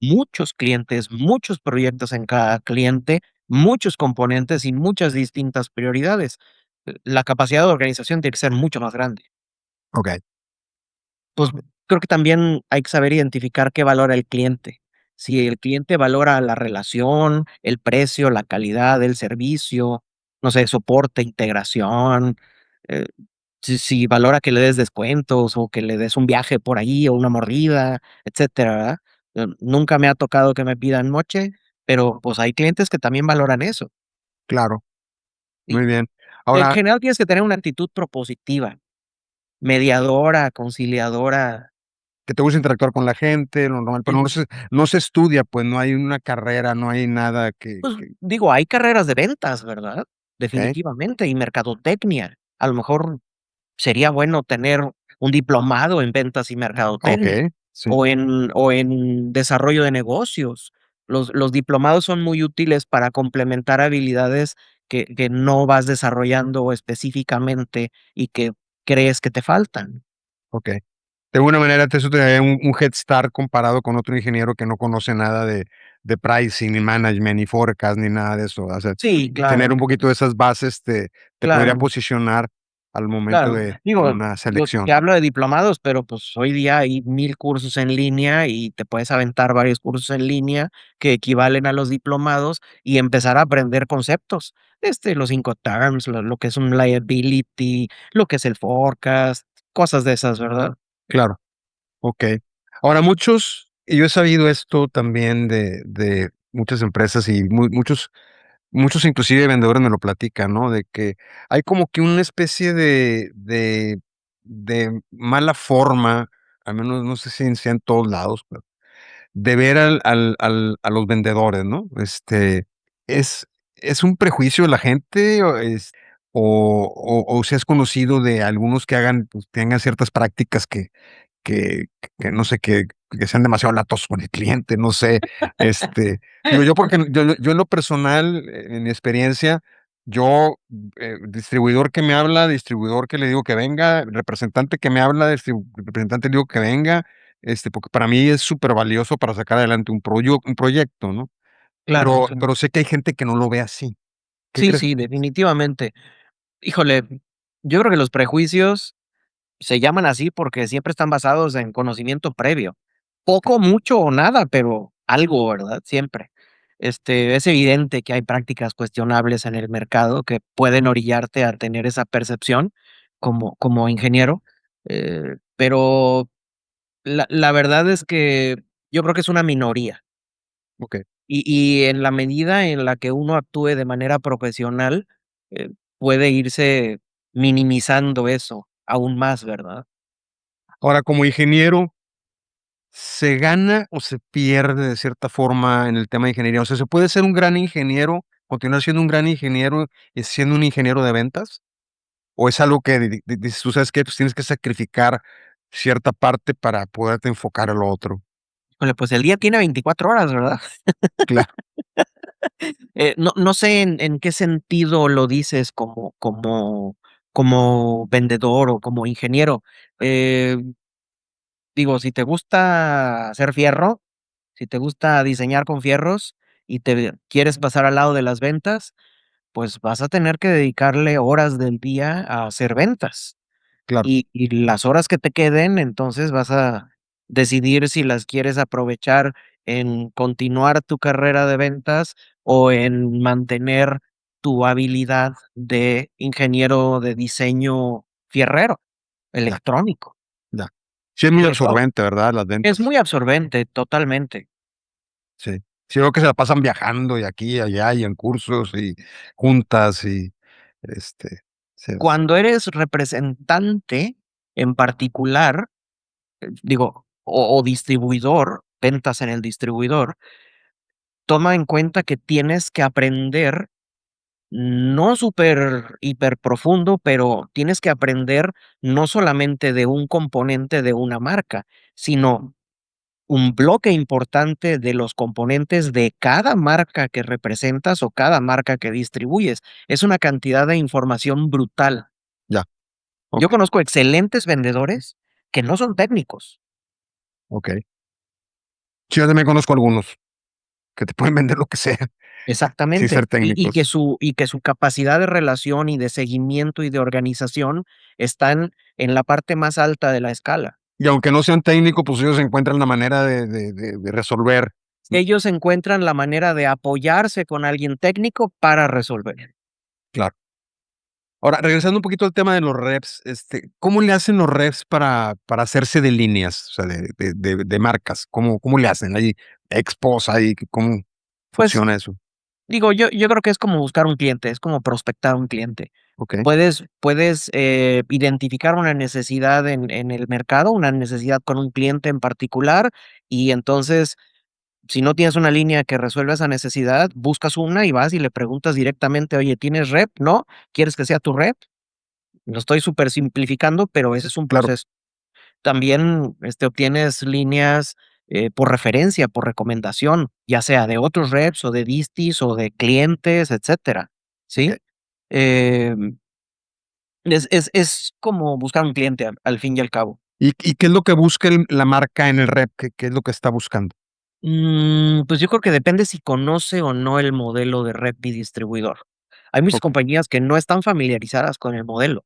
muchos clientes, muchos proyectos en cada cliente, muchos componentes y muchas distintas prioridades. La capacidad de organización tiene que ser mucho más grande. okey, Pues, creo que también hay que saber identificar qué valora el cliente. Si el cliente valora la relación, el precio, la calidad del servicio, no sé, soporte, integración, eh, si valora que le des descuentos o que le des un viaje por ahí o una mordida, etcétera, ¿verdad? Nunca me ha tocado que me pidan moche, pero, pues, hay clientes que también valoran eso. claro, Y muy bien. en Ahora, general tienes que tener una actitud propositiva, mediadora, conciliadora. que te gusta interactuar con la gente, lo normal, pero no se estudia, pues, no hay una carrera, no hay nada que Pues, que digo, hay carreras de ventas, ¿verdad? okey, Definitivamente, y mercadotecnia. A lo mejor sería bueno tener un diplomado en ventas y mercadotecnia, okey, sí, o en desarrollo de negocios. Los diplomados son muy útiles para complementar habilidades que no vas desarrollando específicamente y que crees que te faltan. okey. De alguna manera, eso te daría un head start comparado con otro ingeniero que no conoce nada de pricing, ni management, ni forecast, ni nada de eso. O sea, Sí, tener claro, un poquito de esas bases te podría claro. posicionar al momento Claro, de digo, una yo te selección. hablo de diplomados, pero, pues, hoy día hay 1000 cursos en línea y te puedes aventar varios cursos en línea que equivalen a los diplomados y empezar a aprender conceptos, los Incoterms, lo que es un liability, lo que es el forecast, cosas de esas, ¿verdad? Claro, okey. Ahora, muchos yo he sabido esto también de muchas empresas y muchos inclusive vendedores me lo platican, ¿no? De que hay como que una especie de mala forma, al menos no sé si sea en todos lados, pero de ver a los vendedores, ¿no? ¿Es, es un prejuicio de la gente o si has conocido de algunos que hagan, pues, tengan ciertas prácticas que que no sé, que sean demasiado latos con el cliente, no sé, digo yo porque yo en lo personal, en mi experiencia, yo, distribuidor que me habla, distribuidor que le digo que venga, representante que me habla, representante le digo que venga, porque para mí es súper valioso para sacar adelante un proyecto, ¿no? Claro, claro. Pero sé que hay gente que no lo ve así. ¿Qué Sí, crees? sí, definitivamente. Híjole, yo creo que los prejuicios se llaman así porque siempre están basados en conocimiento previo. Poco, mucho o nada, pero algo, ¿verdad? Siempre. Es evidente que hay prácticas cuestionables en el mercado que pueden orillarte a tener esa percepción como ingeniero, pero la verdad es que yo creo que es una minoría. Okey. Y en la medida en la que uno actúe de manera profesional, puede irse minimizando eso aún más, ¿verdad? Ahora, como ingeniero, ¿se gana o se pierde de cierta forma en el tema de ingeniería? O sea, ¿se puede ser un gran ingeniero, continuar siendo un gran ingeniero y siendo un ingeniero de ventas? ¿O es algo que dices tú, sabes qué, pues tienes que sacrificar cierta parte para poderte enfocar a lo otro? Híjole, pues el día tiene 24 horas, ¿verdad? Claro, No sé en qué sentido lo dices como vendedor o como ingeniero. Eh, Digo, si te gusta hacer fierro, si te gusta diseñar con fierros y te quieres pasar al lado de las ventas, pues vas a tener que dedicarle horas del día a hacer ventas. claro, Y las horas que te queden, entonces vas a decidir si las quieres aprovechar en continuar tu carrera de ventas o en mantener tu habilidad de ingeniero de diseño fierrero, ya, electrónico. ya. Sí es muy No, absorbente, ¿verdad? Las es ventas. muy absorbente, totalmente. Sí. Sí veo que se la pasan viajando y aquí y allá y en cursos y juntas y, este, sí, Cuando eres representante en particular, digo, o distribuidor, ventas en el distribuidor, toma en cuenta que tienes que aprender, no súper hiper profundo, pero tienes que aprender no solamente de un componente de una marca, sino un bloque importante de los componentes de cada marca que representas o cada marca que distribuyes. Es una cantidad de información brutal. ya, Yo okey, conozco excelentes vendedores que no son técnicos. okey. Sí, yo también conozco algunos que te pueden vender lo que sea sin Exactamente, ser y que técnicos. su capacidad de relación y de seguimiento y de organización están en la parte más alta de la escala. Y aunque no sean técnicos, pues ellos encuentran la manera de resolver. Ellos encuentran la manera de apoyarse con alguien técnico para resolver. Claro. Ahora, regresando un poquito al tema de los reps, ¿cómo le hacen los reps para hacerse de líneas? O sea, de marcas, ¿cómo le hacen? ¿Hay expos, cómo Pues, funciona eso? digo, yo creo que es como buscar un cliente, es como prospectar un cliente. Okey, Puedes, identificar una necesidad en el mercado, una necesidad con un cliente en particular, y entonces si no tienes una línea que resuelva esa necesidad, buscas una y vas y le preguntas directamente: "Oye, ¿tienes rep? ¿No? ¿Quieres que sea tu rep?". Lo estoy súper simplificando, pero ese es un claro, proceso. También, obtienes líneas, por referencia, por recomendación, ya sea de otros reps, o de distis, o de clientes, etcétera, ¿sí? okey. Em, es como buscar un cliente al fin y al cabo. ¿Y qué es lo que busca la marca en el rep? ¿Qué es lo que está buscando? Pues yo creo que depende si conoce o no el modelo de rep y distribuidor. Hay muchas Okey, compañías que no están familiarizadas con el modelo.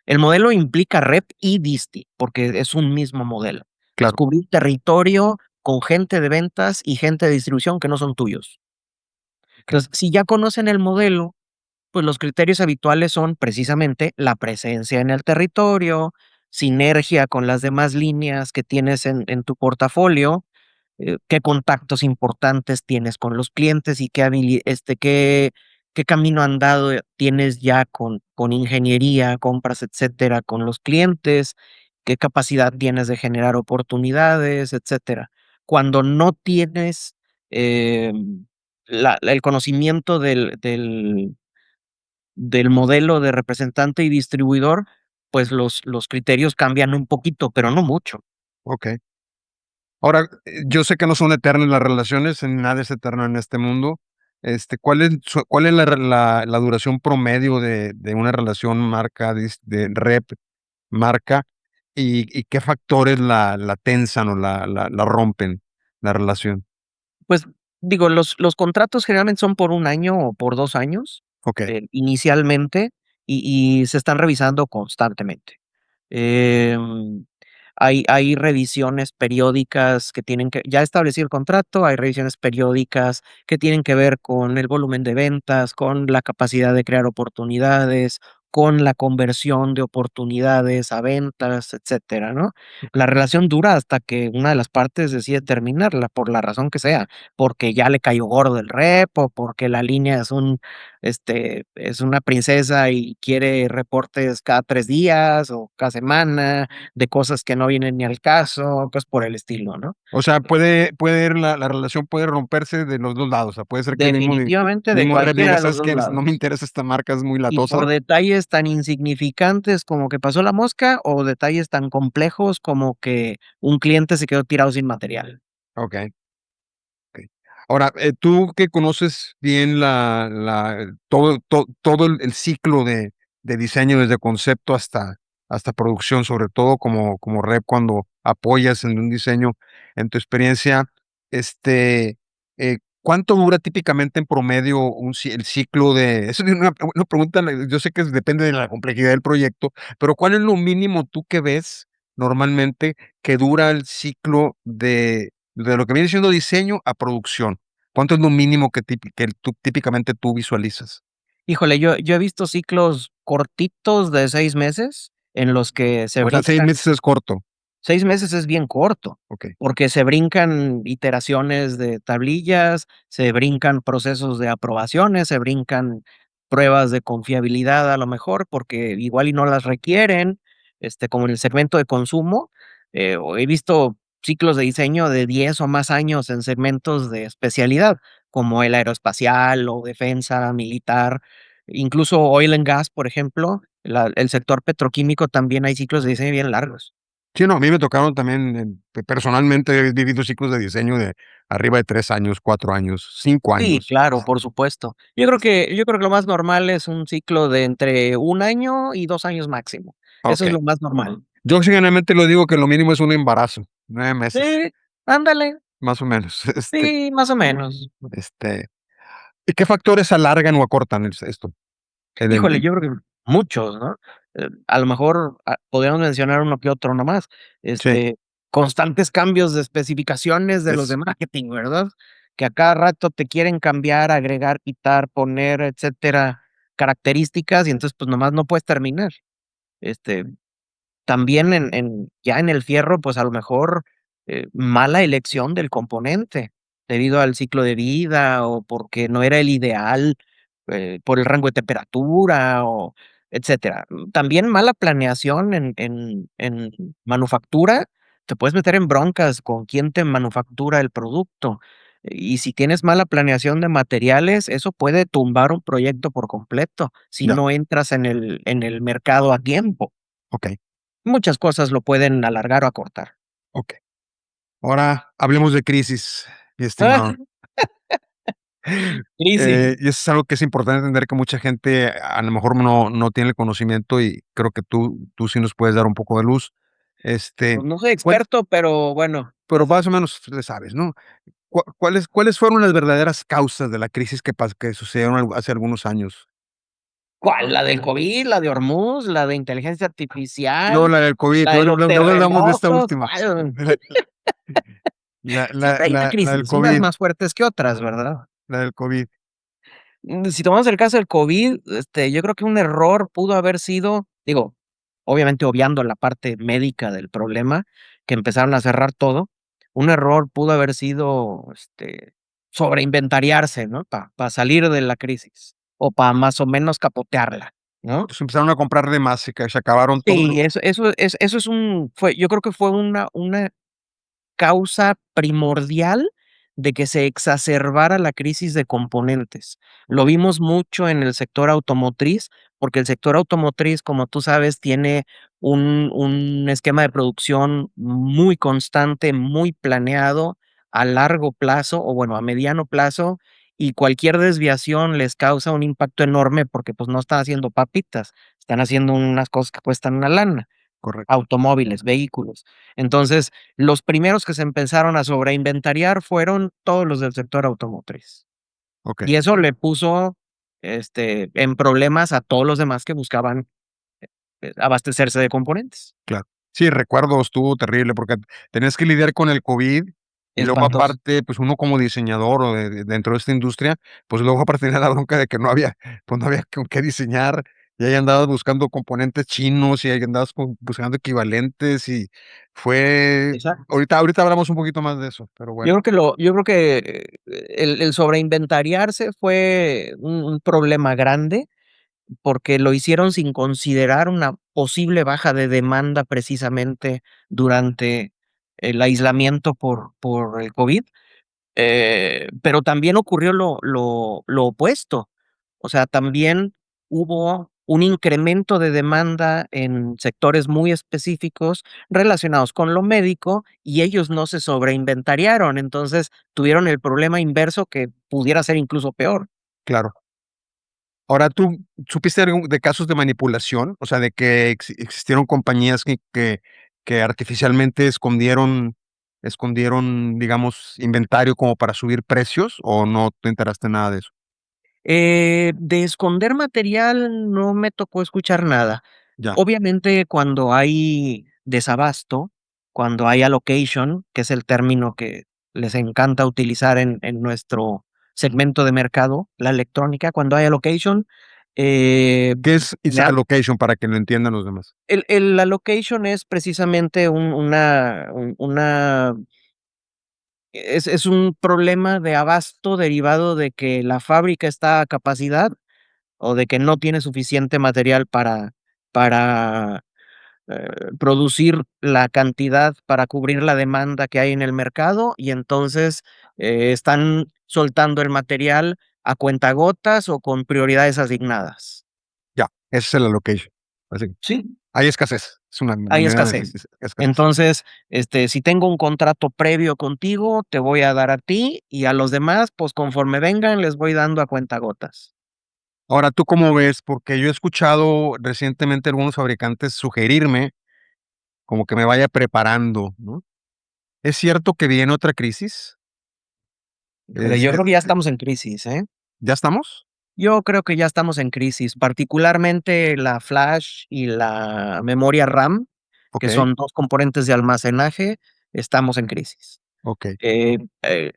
El modelo implica rep y disti, porque es un mismo modelo. Es claro, cubrir territorio con gente de ventas y gente de distribución que no son tuyos. okey, Entonces, si ya conocen el modelo, pues los criterios habituales son precisamente la presencia en el territorio, sinergia con las demás líneas que tienes en tu portafolio, qué contactos importantes tienes con los clientes y qué camino andado tienes ya con ingeniería, compras, etcétera, con los clientes, qué capacidad tienes de generar oportunidades, etcétera. Cuando no tienes el conocimiento del modelo de representante y distribuidor, pues los criterios cambian un poquito, pero no mucho. okey. Ahora, yo sé que no son eternas las relaciones, nada es eterno en este mundo. ¿Cuál es la duración promedio de una relación marca de rep, marca, y qué factores la tensan o la rompen, la relación? Pues, digo, los contratos generalmente son por 1 año o por 2 años, Okey, inicialmente, y se están revisando constantemente. Em, hay revisiones periódicas que tienen que ya establecido el contrato, hay revisiones periódicas que tienen que ver con el volumen de ventas, con la capacidad de crear oportunidades, con la conversión de oportunidades a ventas, etcétera, ¿no? La relación dura hasta que una de las partes decide terminarla, por la razón que sea, porque ya le cayó gordo el rep, o porque la línea es una princesa y quiere reportes cada 3 días o cada semana, de cosas que no vienen ni al caso, cosas por el estilo, ¿no? o sea, puede ir la relación puede romperse de los 2 lados, o sea, puede ser que el Definitivamente de mismo rep cualquiera diga: de los "¿Sabes 2 qué? No me lados. interesa esta marca, es muy Y por latosa". detalles tan insignificantes como que pasó la mosca, o detalles tan complejos como que un cliente se quedó tirado sin material. Okey. Okey. Ahora, tú que conoces bien todo el ciclo de diseño, desde concepto hasta producción, sobre todo como rep, cuando apoyas en un diseño, en tu experiencia, ¿cuánto dura típicamente en promedio el ciclo de? Es una pregunta, yo sé que depende de la complejidad del proyecto, pero, ¿cuál es lo mínimo tú que ves normalmente que dura el ciclo de lo que viene siendo diseño a producción? ¿Cuánto es lo mínimo que tú típicamente tú visualizas? Híjole, yo he visto ciclos cortitos de 6 meses en los que se O sea, 6 brincan. meses es corto. 6 meses es bien corto, Okey. porque se brincan iteraciones de tablillas, se brincan procesos de aprobaciones, se brincan pruebas de confiabilidad a lo mejor, porque igual y no las requieren, como en el segmento de consumo, o he visto ciclos de diseño de 10 o más años en segmentos de especialidad, como el aeroespacial o defensa, militar, incluso oil and gas, por ejemplo, el sector petroquímico también hay ciclos de diseño bien largos. Sí, no, a mí me tocaron también, personalmente he vivido ciclos de diseño de arriba de 3 años, 4 años, 5 Sí, años. claro, por supuesto. Yo creo que lo más normal es un ciclo de entre 1 año y 2 años máximo. Eso es Okey. lo más normal. Yo sí generalmente lo digo que lo mínimo es un embarazo, 9 meses, Sí, ándale, más o menos. sí, más o menos. Este, ¿Y qué factores alargan o acortan esto? Híjole, yo creo que muchos, ¿no? A lo mejor, podríamos mencionar uno que otro nomás, Sí, constantes cambios de especificaciones de los de es marketing, ¿verdad? Que a cada rato te quieren cambiar, agregar, quitar, poner, etcétera, características, y entonces, pues, nomás no puedes terminar. Este, También ya en el fierro, pues, a lo mejor, mala elección del componente, debido al ciclo de vida, o porque no era el ideal, por el rango de temperatura, o etcétera. También mala planeación en manufactura, te puedes meter en broncas con quién te manufactura el producto. Y si tienes mala planeación de materiales, eso puede tumbar un proyecto por completo, si ya, no entras en el mercado a tiempo. okey, Muchas cosas lo pueden alargar o acortar. okey. Ahora hablemos de crisis, mi Ah, estimado. crisis. Y eso es algo que es importante entender que mucha gente a lo mejor no tiene el conocimiento y creo que tú sí nos puedes dar un poco de luz. Pues no soy ¿Cuál experto, pero bueno, pero más o menos le sabes, ¿no? ¿Cuáles fueron las verdaderas causas de la crisis que sucedieron hace algunos años? ¿cuál? ¿La del COVID, la de Hormuz, la de inteligencia No, artificial, la del COVID, la de los luego hablamos de esta terremotos? última. ¿Cuál? La Siempre hay una la del crisis, unas COVID, más fuertes que otras, ¿verdad? la del COVID. Si tomamos el caso del COVID, yo creo que un error pudo haber sido, digo, obviamente obviando la parte médica del problema, que empezaron a cerrar todo. un error pudo haber sido, sobreinventariarse, ¿no? Para salir de la crisis, o para más o menos capotearla, ¿no? Pues empezaron a comprar de más y que se acabaron todo lo Sí, eso es un fue yo creo que fue una causa primordial de que se exacerbara la crisis de componentes. Lo vimos mucho en el sector automotriz, porque el sector automotriz, como tú sabes, tiene un esquema de producción muy constante, muy planeado a largo plazo, o bueno, a mediano plazo, y cualquier desviación les causa un impacto enorme porque, pues, no están haciendo papitas, están haciendo unas cosas que cuestan una lana. correcto. Automóviles, vehículos. Entonces, los primeros que se empezaron a sobreinventariar fueron todos los del sector automotriz. Okey. Y eso le puso, en problemas a todos los demás que buscaban, abastecerse de componentes. Claro. Sí, recuerdo, estuvo terrible porque tenías que lidiar con el COVID y luego Espantoso. aparte, pues, uno como diseñador o dentro de esta industria, pues, luego aparte tenía la bronca de que no había, pues, no había con qué diseñar, y ahí andabas buscando componentes chinos, y ahí andabas buscando equivalentes, y fue Exacto. ahorita hablamos un poquito más de eso, pero bueno, Yo creo que, el sobreinventariarse fue un problema grande, porque lo hicieron sin considerar una posible baja de demanda precisamente durante el aislamiento por el COVID, pero también ocurrió lo opuesto. O sea, también hubo un incremento de demanda en sectores muy específicos relacionados con lo médico y ellos no se sobreinventariaron, entonces tuvieron el problema inverso que pudiera ser incluso peor. claro. Ahora, ¿tú supiste algo de casos de manipulación? O sea, de que existieron compañías que artificialmente escondieron, digamos, inventario como para subir precios, ¿o no te enteraste nada de eso? De esconder material no me tocó escuchar nada. Ya, Obviamente, cuando hay desabasto, cuando hay allocation, que es el término que les encanta utilizar en nuestro segmento de mercado, la electrónica, cuando hay allocation, eh, ¿qué es its general allocation para que lo entiendan los demás? el allocation es precisamente una es un problema de abasto derivado de que la fábrica está a capacidad o de que no tiene suficiente material para producir la cantidad para cubrir la demanda que hay en el mercado y entonces, están soltando el material a cuentagotas o con prioridades asignadas. Ya, ese es el allocation. Así, Sí. hay escasez, es una Hay manera de escasez. decir escasez. Entonces, si tengo un contrato previo contigo, te voy a dar a ti y a los demás, pues, conforme vengan, les voy dando a cuentagotas. Ahora, ¿tú cómo ves? Porque yo he escuchado recientemente algunos fabricantes sugerirme como que me vaya preparando, ¿no? ¿Es cierto que viene otra crisis? Híjole, yo Es creo que ya estamos en crisis, ¿eh? ¿Ya estamos? Yo creo que ya estamos en crisis, particularmente la flash y la memoria RAM, que Okey, son 2 componentes de almacenaje, estamos en crisis. okey, Eh, eh,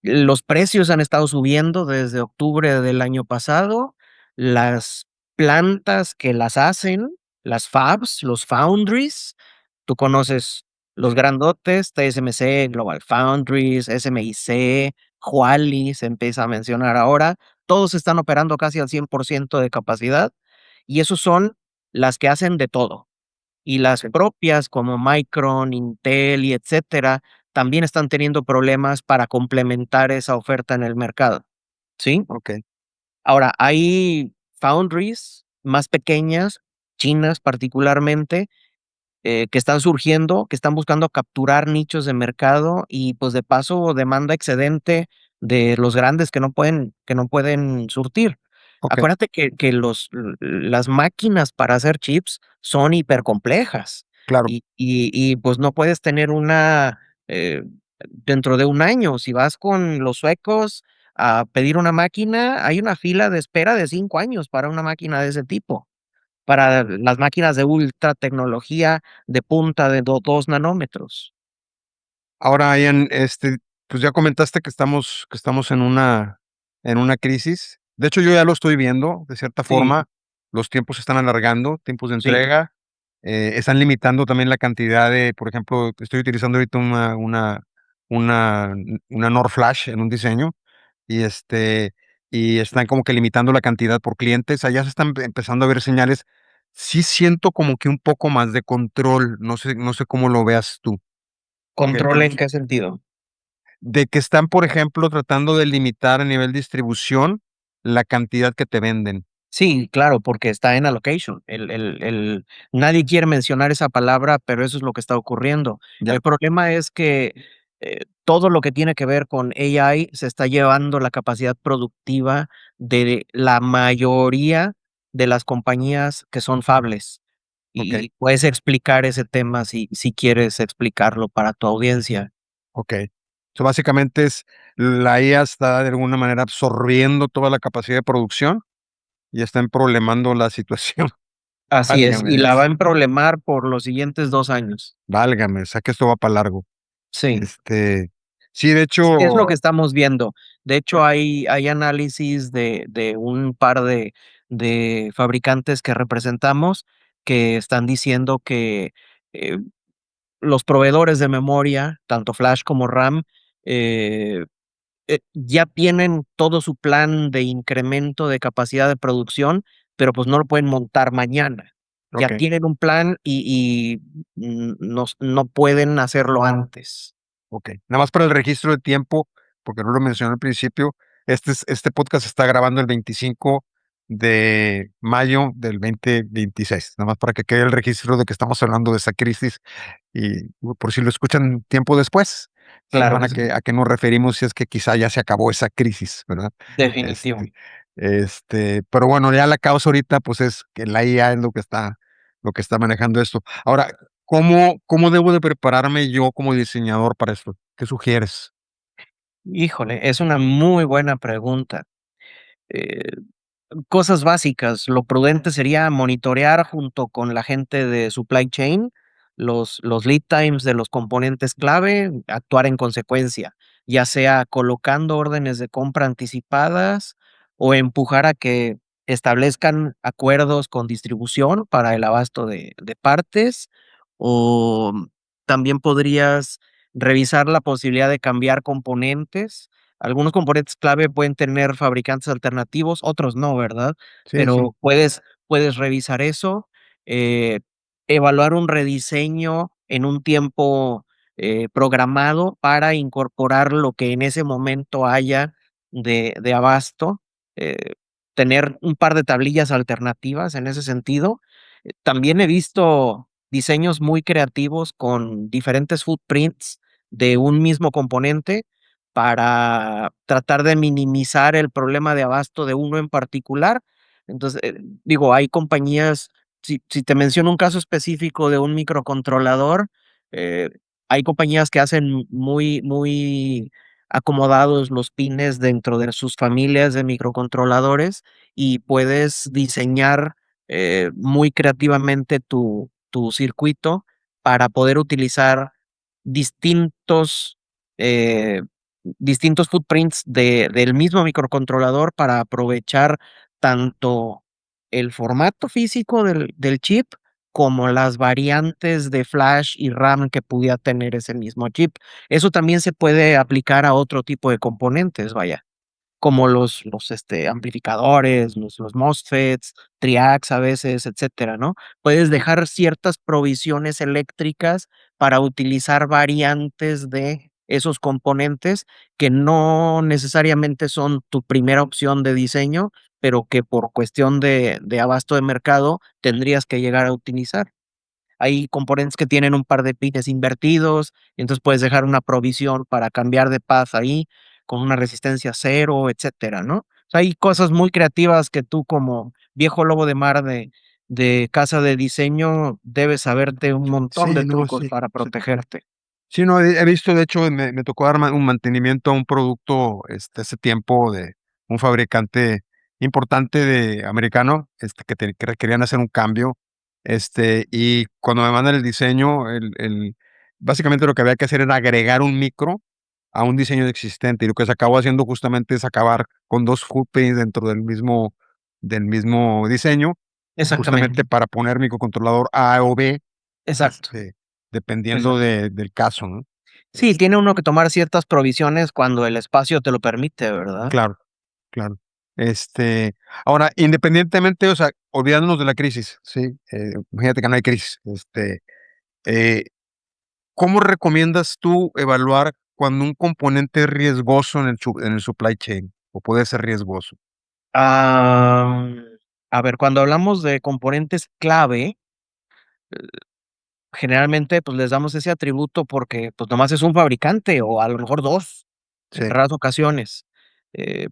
los precios han estado subiendo desde octubre del año pasado. Las plantas que las hacen, las fabs, los foundries, tú conoces los grandotes, TSMC, GlobalFoundries, SMIC, Huali, se empieza a mencionar ahora. Todos están operando casi al 100% de capacidad, y esos son las que hacen de todo. Y las propias como Micron, Intel y etcétera, también están teniendo problemas para complementar esa oferta en el mercado, ¿sí? okey, Ahora, hay foundries más pequeñas, chinas particularmente, que están surgiendo, que están buscando capturar nichos de mercado y, pues, de paso, demanda excedente de los grandes que no pueden surtir. okey, Acuérdate que las máquinas para hacer chips son hipercomplejas claro. pues, no puedes tener una, dentro de un año. Si vas con los suecos a pedir una máquina, hay una fila de espera de 5 años para una máquina de ese tipo para las máquinas de ultra tecnología de punta de 2 nanómetros. Ahora, Ian, pues, ya comentaste que estamos en una crisis. De hecho, yo ya lo estoy viendo, de cierta Sí, forma, los tiempos se están alargando, tiempos de sí, entrega, están limitando también la cantidad de, por ejemplo, estoy utilizando ahorita una, una NOR flash en un diseño y y están como que limitando la cantidad por clientes. Allá se están empezando a ver señales. Sí siento como que un poco más de control. No sé cómo lo veas tú. ¿Control en qué sentido? De que están, por ejemplo, tratando de limitar a nivel distribución la cantidad que te venden. Sí, claro, porque está en allocation. Nadie quiere mencionar esa palabra, pero eso es lo que está ocurriendo. Ya, El problema es que todo lo que tiene que ver con AI se está llevando la capacidad productiva de la mayoría de las compañías que son fables. ok, Y puedes explicar ese tema si quieres explicarlo para tu audiencia. ok. So, básicamente es la IA está de alguna manera absorbiendo toda la capacidad de producción y está problemando la situación. Así es, Válgame y la va Dios. a emproblemar por los siguientes 2 años. Válgame, o sea que esto va para largo. Sí. Este, sí, de Sí, es lo que hecho, estamos viendo. De hecho, hay análisis de un par de fabricantes que representamos que están diciendo que, eh, los proveedores de memoria, tanto flash como RAM, eh, ya tienen todo su plan de incremento de capacidad de producción, pero, pues, no lo pueden montar mañana. Ya ok, tienen un plan y no pueden hacerlo antes. ok. Nada más para el registro de tiempo, porque no lo mencioné al principio, este podcast se está grabando el 25 de mayo del 2026. Nada más para que quede el registro de que estamos hablando de esa crisis y por si lo escuchan tiempo después, Claro sepan que sí, a qué nos referimos si es que quizá ya se acabó esa crisis, ¿verdad? definitivo. Este, pero bueno, ya la causa ahorita pues es que la IA es lo que está manejando esto. Ahora, cómo debo de prepararme yo como diseñador para esto? ¿Qué sugieres? Híjole, es una muy buena pregunta. Eh, Cosas básicas, lo prudente sería monitorear junto con la gente de supply chain los lead times de los componentes clave, actuar en consecuencia, ya sea colocando órdenes de compra anticipadas o empujar a que establezcan acuerdos con distribución para el abasto de partes, o también podrías revisar la posibilidad de cambiar componentes. Algunos componentes clave pueden tener fabricantes alternativos, otros no, ¿verdad? Sí, sí. Pero puedes revisar eso, eh, evaluar un rediseño en un tiempo, programado para incorporar lo que en ese momento haya de abasto, eh, tener un par de tablillas alternativas en ese sentido. También he visto diseños muy creativos con diferentes footprints de un mismo componente para tratar de minimizar el problema de abasto de uno en particular. Entonces, digo, hay compañías, si te menciono un caso específico de un microcontrolador, eh, hay compañías que hacen muy acomodados los pines dentro de sus familias de microcontroladores y puedes diseñar, muy creativamente tu circuito para poder utilizar distintos, eh, distintos footprints del mismo microcontrolador para aprovechar tanto el formato físico del chip, como las variantes de flash y RAM que pudiera tener ese mismo chip. Eso también se puede aplicar a otro tipo de componentes, vaya, como amplificadores, los MOSFETs, triacs a veces, etcétera, ¿no? Puedes dejar ciertas provisiones eléctricas para utilizar variantes de esos componentes que no necesariamente son tu primera opción de diseño, pero que por cuestión de abasto de mercado tendrías que llegar a utilizar. Hay componentes que tienen un par de pines invertidos, y entonces puedes dejar una provisión para cambiar de path ahí con una resistencia cero, etcétera, ¿no? O sea, hay cosas muy creativas que tú como viejo lobo de mar de casa de diseño debes saberte un montón de Sí, no, trucos sí. para Sí, protegerte. sí, no, he visto, de hecho, me tocó dar un mantenimiento a un producto hace tiempo de un fabricante importante de americano, que querían hacer un cambio. Y cuando me mandan el diseño, básicamente lo que había que hacer era agregar un micro a un diseño existente. Y lo que se acabó haciendo justamente es acabar con dos footprints dentro del mismo diseño, justamente Exactamente, para poner microcontrolador A o B, exacto. dependiendo Exacto. del caso, ¿no? Sí, tiene uno que tomar ciertas provisiones cuando el espacio te lo permite, ¿verdad? Claro, claro. Este, ahora, independientemente, o sea, olvidándonos de la crisis, ¿sí? Imagínate que no hay crisis. Eh, ¿Cómo recomiendas tú evaluar cuando un componente es riesgoso en el supply chain o puede ser riesgoso? Am, a ver, cuando hablamos de componentes clave, generalmente, pues, les damos ese atributo porque, pues, nomás es un fabricante o a lo mejor 2 en Sí, raras ocasiones,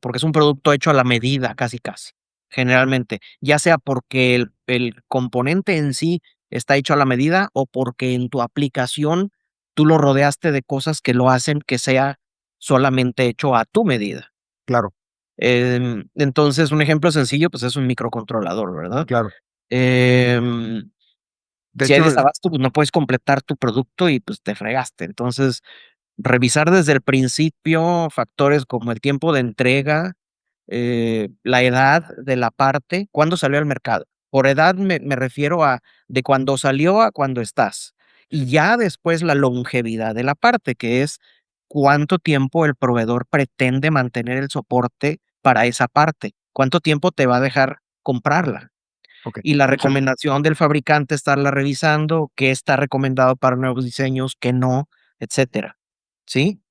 porque es un producto hecho a la medida, casi, casi, generalmente, ya sea porque el componente en sí está hecho a la medida o porque en tu aplicación tú lo rodeaste de cosas que lo hacen que sea solamente hecho a tu medida. claro, Entonces, un ejemplo sencillo, pues, es un microcontrolador, ¿verdad? claro. Em De si hay hecho, desabasto, pues, no puedes completar tu producto y, pues, te fregaste. Entonces, revisar desde el principio factores como el tiempo de entrega, la edad de la parte, cuándo salió al mercado. Por edad me refiero a de cuándo salió a cuándo estás. Y ya después la longevidad de la parte, que es cuánto tiempo el proveedor pretende mantener el soporte para esa parte, cuánto tiempo te va a dejar comprarla. okey, Y la o sea, recomendación del fabricante, estarla revisando, qué está recomendado para nuevos diseños, qué no, etcétera, ¿sí?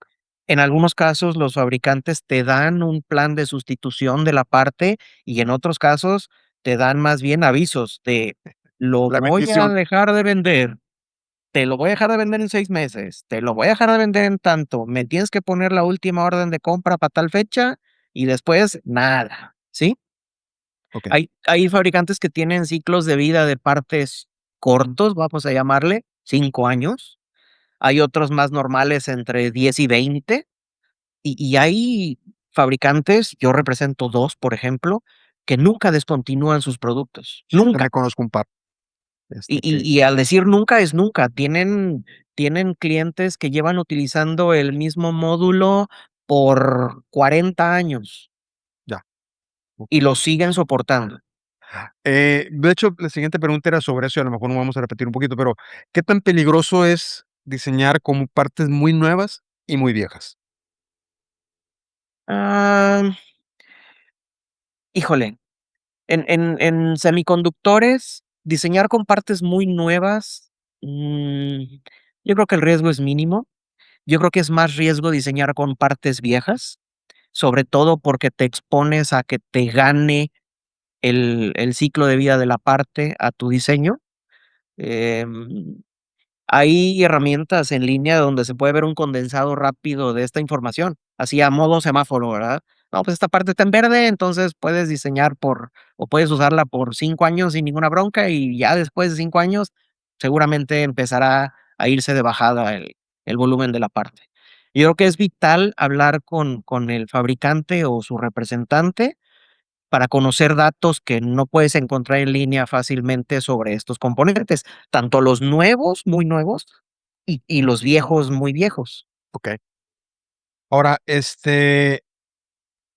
En algunos casos, los fabricantes te dan un plan de sustitución de la parte y en otros casos te dan más bien avisos de: "Lo la voy a bendición. dejar de vender, te lo voy a dejar de vender en 6 meses, te lo voy a dejar de vender en tanto, me tienes que poner la última orden de compra para tal fecha", y después nada, ¿sí? Okey, Hay fabricantes que tienen ciclos de vida de partes cortos, vamos a llamarle, 5 años. Hay otros más normales entre 10 y 20, y hay fabricantes, yo represento 2, por ejemplo, que nunca descontinúan sus productos, sí, yo nunca. también conozco un par, que Y al decir nunca es nunca, tienen clientes que llevan utilizando el mismo módulo por 40 años ya, y okey. lo siguen soportando. De hecho, la siguiente pregunta era sobre eso, y a lo mejor nos vamos a repetir un poquito, pero, ¿qué tan peligroso es diseñar como partes muy nuevas y muy viejas? Ah, híjole. En semiconductores, diseñar con partes muy nuevas, yo creo que el riesgo es mínimo. Yo creo que es más riesgo diseñar con partes viejas, sobre todo porque te expones a que te gane el ciclo de vida de la parte a tu diseño. Em, Hay herramientas en línea donde se puede ver un condensado rápido de esta información, así a modo semáforo, ¿verdad? No, pues esta parte está en verde, entonces puedes diseñar o puedes usarla por 5 años sin ninguna bronca y ya después de 5 años seguramente empezará a irse de bajada el volumen de la parte. Yo creo que es vital hablar con el fabricante o su representante para conocer datos que no puedes encontrar en línea fácilmente sobre estos componentes, tanto los nuevos, muy nuevos, y los viejos, muy viejos. Okey. Ahora,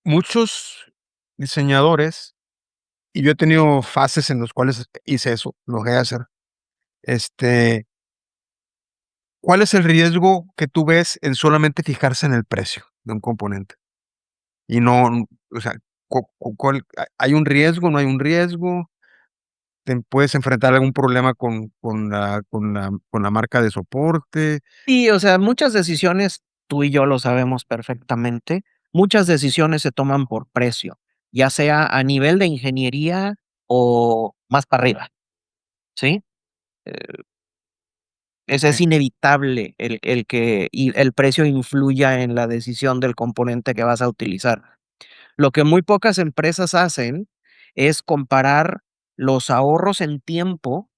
muchos diseñadores, y yo he tenido fases en los cuales hice eso, lo llegué a hacer, este, ¿cuál es el riesgo que tú ves en solamente fijarse en el precio de un componente? Y no, o sea, ¿cuál hay un riesgo, no hay un riesgo? ¿Te puedes enfrentar a algún problema con la marca de soporte? Sí, o sea, muchas decisiones, tú y yo lo sabemos perfectamente, muchas decisiones se toman por precio, ya sea a nivel de ingeniería o más para arriba, ¿sí? Es Okey, inevitable el que el precio influya en la decisión del componente que vas a utilizar. Lo que muy pocas empresas hacen es comparar los ahorros en tiempo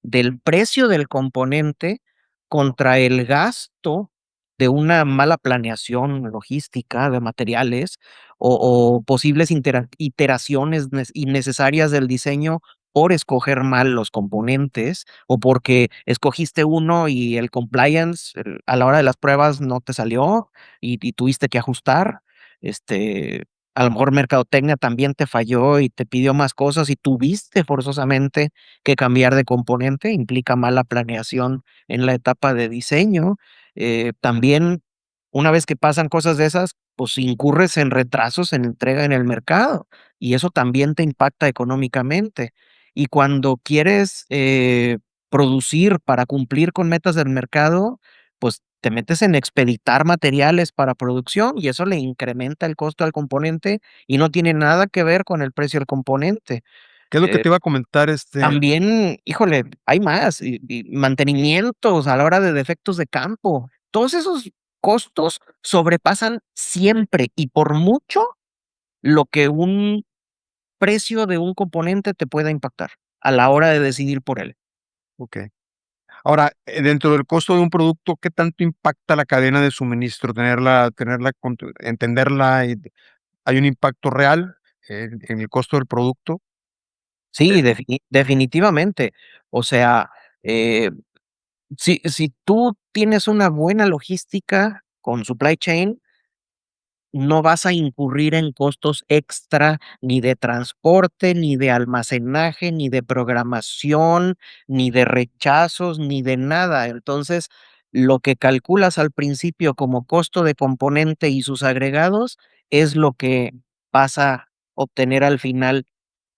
del precio del componente contra el gasto de una mala planeación logística de materiales o posibles iteraciones innecesarias del diseño por escoger mal los componentes o porque escogiste uno y el compliance a la hora de las pruebas no te salió y tuviste que ajustar. A lo mejor mercadotecnia también te falló y te pidió más cosas y tuviste forzosamente que cambiar de componente, implica mala planeación en la etapa de diseño. también una vez que pasan cosas de esas, pues incurres en retrasos en entrega en el mercado y eso también te impacta económicamente. Y cuando quieres producir para cumplir con metas del mercado, pues te metes en expeditar materiales para producción y eso le incrementa el costo al componente y no tiene nada que ver con el precio del componente. ¿Qué es lo que Eh, te iba a comentar? También, híjole, hay más, y mantenimientos a la hora de defectos de campo. Todos esos costos sobrepasan siempre y por mucho lo que un precio de un componente te pueda impactar a la hora de decidir por él. Ok. Ahora, dentro del costo de un producto, ¿qué tanto impacta la cadena de suministro? Entenderla y hay un impacto real en el costo del producto. Sí, definitivamente. O sea, eh, si tú tienes una buena logística con supply chain, no vas a incurrir en costos extra, ni de transporte, ni de almacenaje, ni de programación, ni de rechazos, ni de nada. Entonces, lo que calculas al principio como costo de componente y sus agregados es lo que vas a obtener al final.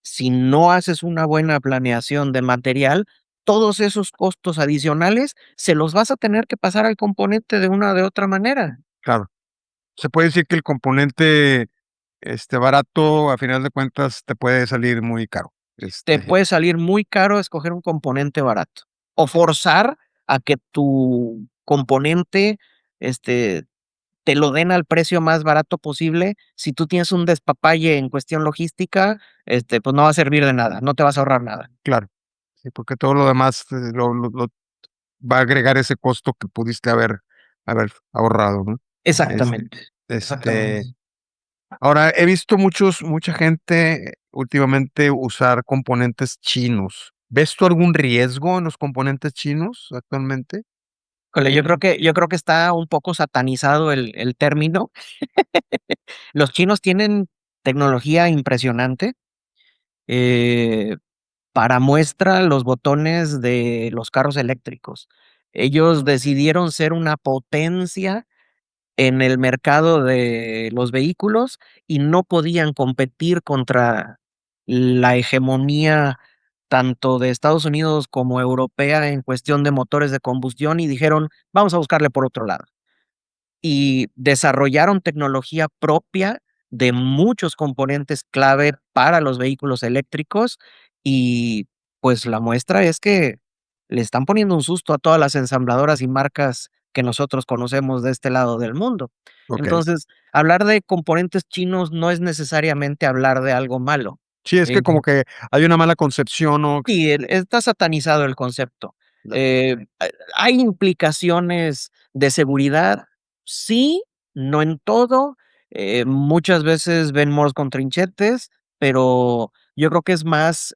Si no haces una buena planeación de material, todos esos costos adicionales se los vas a tener que pasar al componente de una o de otra manera. Claro. Se puede decir que el componente barato, a final de cuentas, te puede salir muy caro. Te puede salir muy caro escoger un componente barato, o forzar a que tu componente, este, te lo den al precio más barato posible. Si tú tienes un despapalle en cuestión logística, pues no va a servir de nada, no te vas a ahorrar nada. Claro. Sí, porque todo lo demás lo va a agregar ese costo que pudiste haber ahorrado, ¿no? Es Exactamente, este, exactamente. ahora he visto mucha gente últimamente usar componentes chinos. ¿Ves tú algún riesgo en los componentes chinos actualmente? Híjole, yo creo que está un poco satanizado el término. Los chinos tienen tecnología impresionante, eh para muestra, los botones de los carros eléctricos. Ellos decidieron ser una potencia en el mercado de los vehículos y no podían competir contra la hegemonía tanto de Estados Unidos como europea en cuestión de motores de combustión y dijeron: "Vamos a buscarle por otro lado". Y desarrollaron tecnología propia de muchos componentes clave para los vehículos eléctricos y, pues, la muestra es que le están poniendo un susto a todas las ensambladoras y marcas que nosotros conocemos de este lado del mundo. Okey. Entonces, hablar de componentes chinos no es necesariamente hablar de algo malo. Sí, es que Eh, como que hay una mala concepción, ¿no? sí, está satanizado el concepto. ¿Hay implicaciones de seguridad? Sí, no en todo. Muchas veces ven moros con trinchetes, pero yo creo que es más,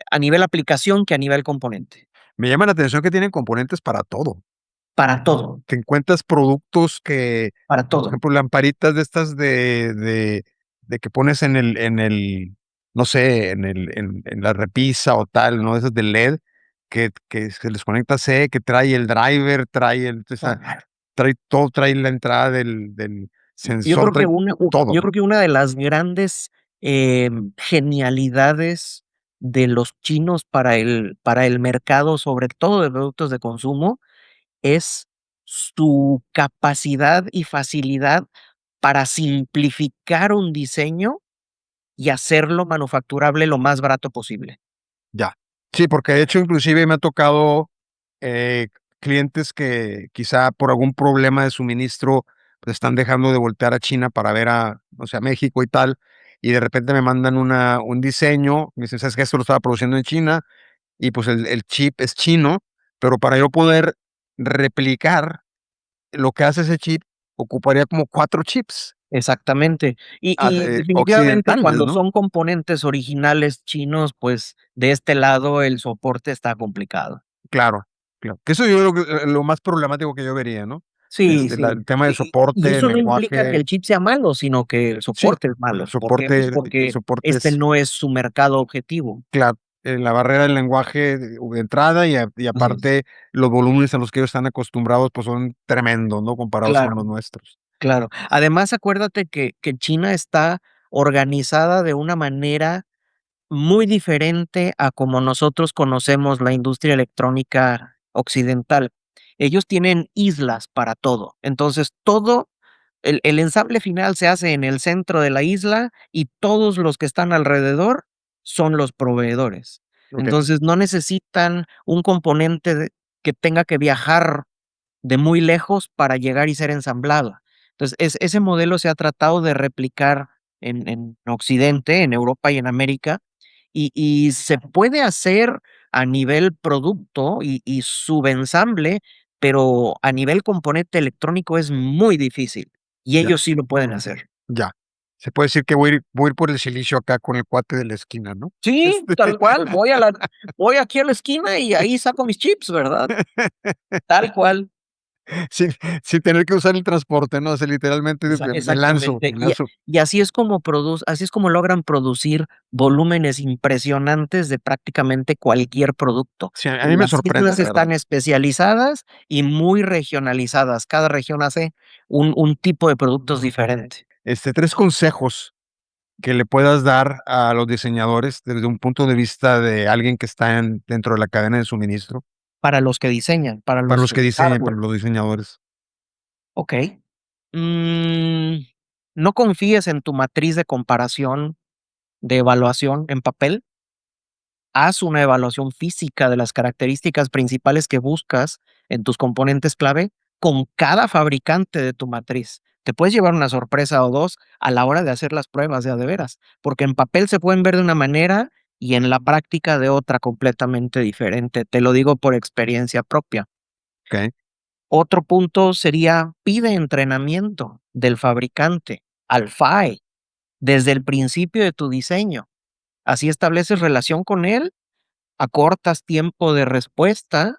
a nivel aplicación que a nivel componente. Me llama la atención que tienen componentes para todo. Para todo, Que encuentras productos que, para por todo. ejemplo, lamparitas de estas de que pones en el, no sé, en la repisa o tal, ¿no? Esas de LED que se les conecta C, que trae el driver, trae todo, trae la entrada del Yo sensor, creo que trae todo, yo ¿no? creo que una de las grandes, genialidades de los chinos para el mercado, sobre todo de productos de consumo, es su capacidad y facilidad para simplificar un diseño y hacerlo manufacturable lo más barato posible. Ya. Sí, porque de hecho, inclusive me ha tocado eh, clientes que quizá por algún problema de suministro, pues están dejando de voltear a China para ver o sea, México y tal, y de repente me mandan un diseño, me dicen, ¿sabes qué? Esto lo estaba produciendo en China, y pues el chip es chino, pero para yo poder replicar lo que hace ese chip, ocuparía como 4 chips Exactamente. Y definitivamente occidentales, cuando ¿no? son componentes originales chinos, pues de este lado el soporte está complicado. Claro, claro. Que eso yo creo que lo más problemático que yo vería, ¿no? Sí, El sí. tema de Y soporte, eso no implica que lenguaje. el chip sea malo, sino que el Sí, soporte es malo. ¿Por qué? Pues el porque soporte este es no es su mercado objetivo. claro. la barrera del lenguaje de entrada y Así es. aparte los volúmenes a los que ellos están acostumbrados, pues, son tremendos, ¿no? Comparados con Claro, los nuestros. claro. Además, acuérdate que China está organizada de una manera muy diferente a como nosotros conocemos la industria electrónica occidental. Ellos tienen islas para todo. Entonces, todo el ensamble final se hace en el centro de la isla y todos los que están alrededor son los proveedores. Okey, Entonces, no necesitan un componente que tenga que viajar de muy lejos para llegar y ser ensamblado. Entonces, ese modelo se ha tratado de replicar en Occidente, en Europa y en América, y se puede hacer a nivel producto y subensamble, pero a nivel componente electrónico es muy difícil, y ya, ellos sí lo pueden hacer. ya. Se puede decir que voy a ir por el silicio acá con el cuate de la esquina, ¿no? Sí, Este, tal cual, voy aquí a la esquina y ahí saco mis chips, ¿verdad? Tal cual. sin sin tener que usar el transporte, ¿no? O sea, literalmente me lanzo, Exactamente. me lanzo. Y así es como logran producir volúmenes impresionantes de prácticamente cualquier producto. Sí, a mí me Las sorprende, islas la verdad. están especializadas y muy regionalizadas. Cada región hace un tipo de productos diferente. 3 consejos que le puedas dar a los diseñadores desde un punto de vista de alguien que está dentro de la cadena de suministro, Para los que diseñan, para para los los que de diseñan, para hardware. los diseñadores. Okey. No confíes en tu matriz de comparación, de evaluación en papel. Haz una evaluación física de las características principales que buscas en tus componentes clave con cada fabricante de tu matriz. Te puedes llevar una sorpresa o 2 a la hora de hacer las pruebas de a de veras, porque en papel se pueden ver de una manera y en la práctica de otra completamente diferente. Te lo digo por experiencia propia. Okey, Otro punto sería, pide entrenamiento del fabricante al FAE desde el principio de tu diseño. Así estableces relación con él, acortas tiempo de respuesta,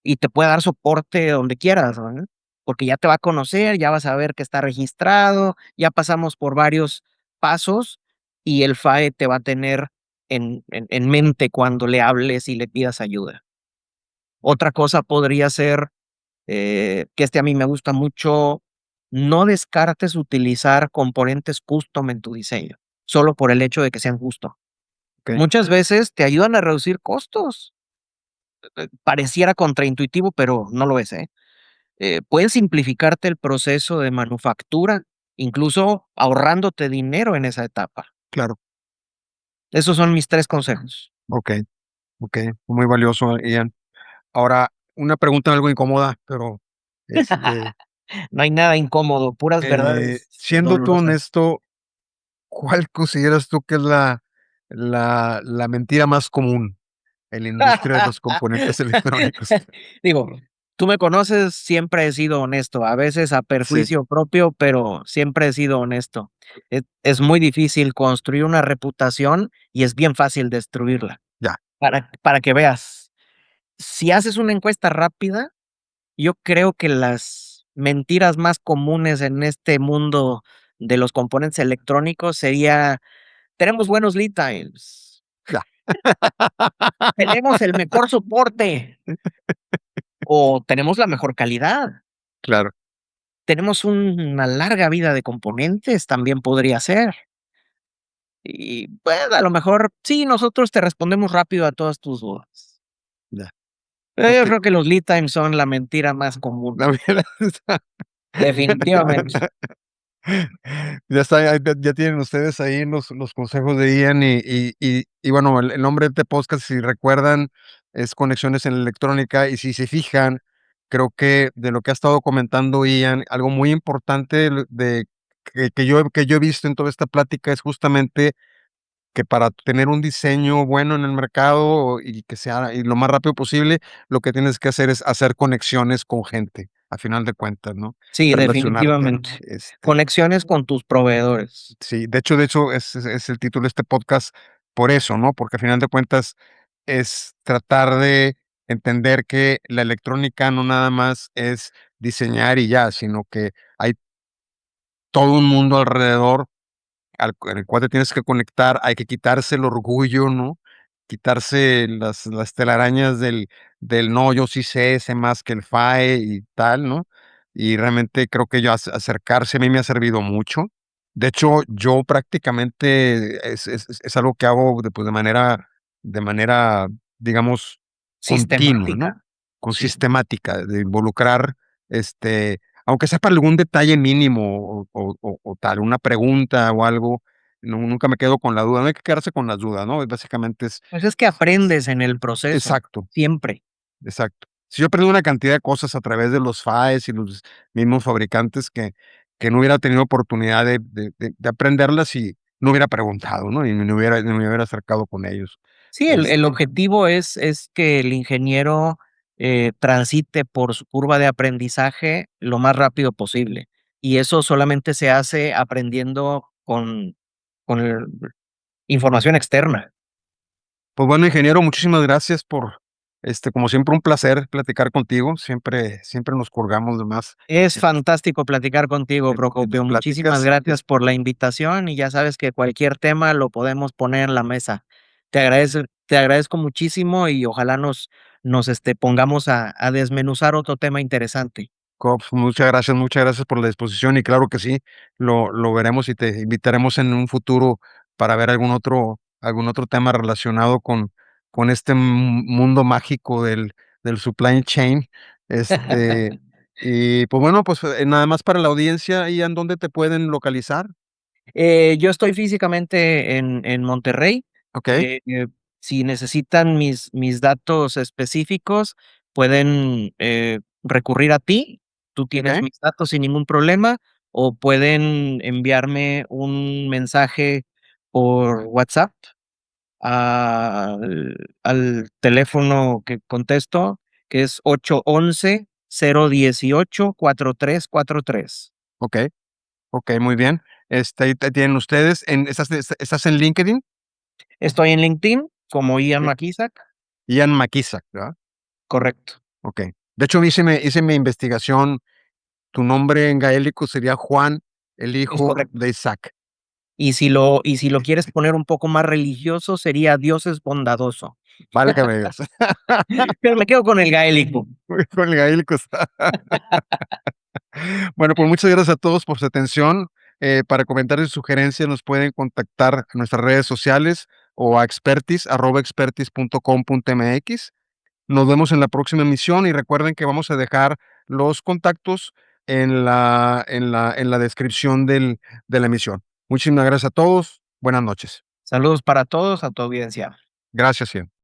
y te puede dar soporte donde quieras, ¿no? Porque ya te va a conocer, ya vas a ver que está registrado, ya pasamos por varios pasos y el FAE te va a tener en mente cuando le hables y le pidas ayuda. Otra cosa podría ser, que a mí me gusta mucho, no descartes utilizar componentes custom en tu diseño, solo por el hecho de que sean custom. okey, Muchas veces te ayudan a reducir costos. Pareciera contraintuitivo, pero no lo es, ¿eh? Pueden simplificarte el proceso de manufactura, incluso ahorrándote dinero en esa etapa. claro. Esos son mis 3 consejos. Okey, okey, muy valioso, Ian. Ahora, una pregunta algo incómoda, pero, este, No hay nada incómodo, puras verdades siendo tú dolorosas. honesto, ¿cuál consideras tú que es la mentira más común en la industria de los componentes electrónicos? Digo, tú me conoces, siempre he sido honesto, a veces a Sí, perjuicio propio, pero siempre he sido honesto. Es muy difícil construir una reputación y es bien fácil destruirla. ya, Para que veas, si haces una encuesta rápida, yo creo que las mentiras más comunes en este mundo de los componentes electrónicos sería: "Tenemos buenos lead times, ya, tenemos el mejor soporte", o "Tenemos la mejor calidad". claro, Tenemos una larga vida de componentes, también podría ser. Y, pues, a lo mejor sí, nosotros te respondemos rápido a todas tus dudas. ya, Yo okey. creo que los lead times son la mentira más común, La verdad está definitivamente. ya está, ya tienen ustedes ahí los consejos de Ian y bueno, el nombre de este podcast, si recuerdan, es Conexiones en Electrónica, y si se fijan, creo que de lo que ha estado comentando Ian, algo muy importante de que yo he visto en toda esta plática es justamente que para tener un diseño bueno en el mercado y que sea y lo más rápido posible, lo que tienes que hacer es hacer conexiones con gente, a final de cuentas, ¿no? Sí, Relacionarte, definitivamente. Conexiones con tus proveedores. sí, de hecho, es el título de este podcast por eso, ¿no? Porque a final de cuentas es tratar de entender que la electrónica no nada más es diseñar y ya, sino que hay todo un mundo alrededor en el cual te tienes que conectar, hay que quitarse el orgullo, ¿no? quitarse las telarañas del no, yo sí sé más que el FAE y tal, ¿no? Y realmente creo que yo acercarse a mí me ha servido mucho. De hecho, yo prácticamente es algo que hago de, pues, de manera, digamos, continua, ¿no? Sistemática. Con Sí. sistemática, de involucrar, aunque sea para algún detalle mínimo o tal, una pregunta o algo, nunca me quedo con la duda, no hay que quedarse con las dudas, ¿no? Básicamente es Pues es que aprendes en el proceso, exacto, siempre. exacto. Si yo aprendí una cantidad de cosas a través de los FAES y los mismos fabricantes que no hubiera tenido oportunidad de aprenderlas si no hubiera preguntado, ¿no? Y me hubiera acercado con ellos. Sí, el objetivo es que el ingeniero, transite por su curva de aprendizaje lo más rápido posible, y eso solamente se hace aprendiendo con el información externa. Pues bueno, ingeniero, muchísimas gracias por, como siempre, un placer platicar contigo. Siempre nos colgamos de más Es fantástico platicar contigo, de tus Procopio. Muchísimas pláticas. gracias por la invitación y ya sabes que cualquier tema lo podemos poner en la mesa. Te agradezco muchísimo y ojalá pongamos a desmenuzar otro tema interesante. Pues, muchas gracias por la disposición y claro que sí, lo veremos y te invitaremos en un futuro para ver algún otro tema relacionado con este mundo mágico del supply chain. Y pues bueno, pues nada más para la audiencia, ¿y en dónde te pueden localizar? Yo estoy físicamente en Monterrey. Okey, Si necesitan mis datos específicos, pueden, recurrir a ti. Tú tienes okey, mis datos sin ningún problema, o pueden enviarme un mensaje por WhatsApp al teléfono que contesto, que es 811-018-4343. okey, okey, muy bien. Ahí te tienen ustedes ¿estás en LinkedIn? Estoy en LinkedIn como Ian Okey. Makisak. Ian Makisak, ¿verdad? Correcto, Okey. De hecho, hice mi investigación. Tu nombre en gaélico sería Juan, el es hijo correcto. de Isaac. Y si lo quieres poner un poco más religioso, sería Dios es bondadoso. Válgame Dios. Pero me quedo con el gaélico. Con el gaélico está. Bueno, pues muchas gracias a todos por su atención. Para comentarios y sugerencias nos pueden contactar a nuestras redes sociales o a expertis@expertis.com.mx. Nos vemos en la próxima emisión y recuerden que vamos a dejar los contactos en la descripción de la emisión. Muchísimas gracias a todos. Buenas noches. Saludos para todos, a tu audiencia. Gracias, Ian.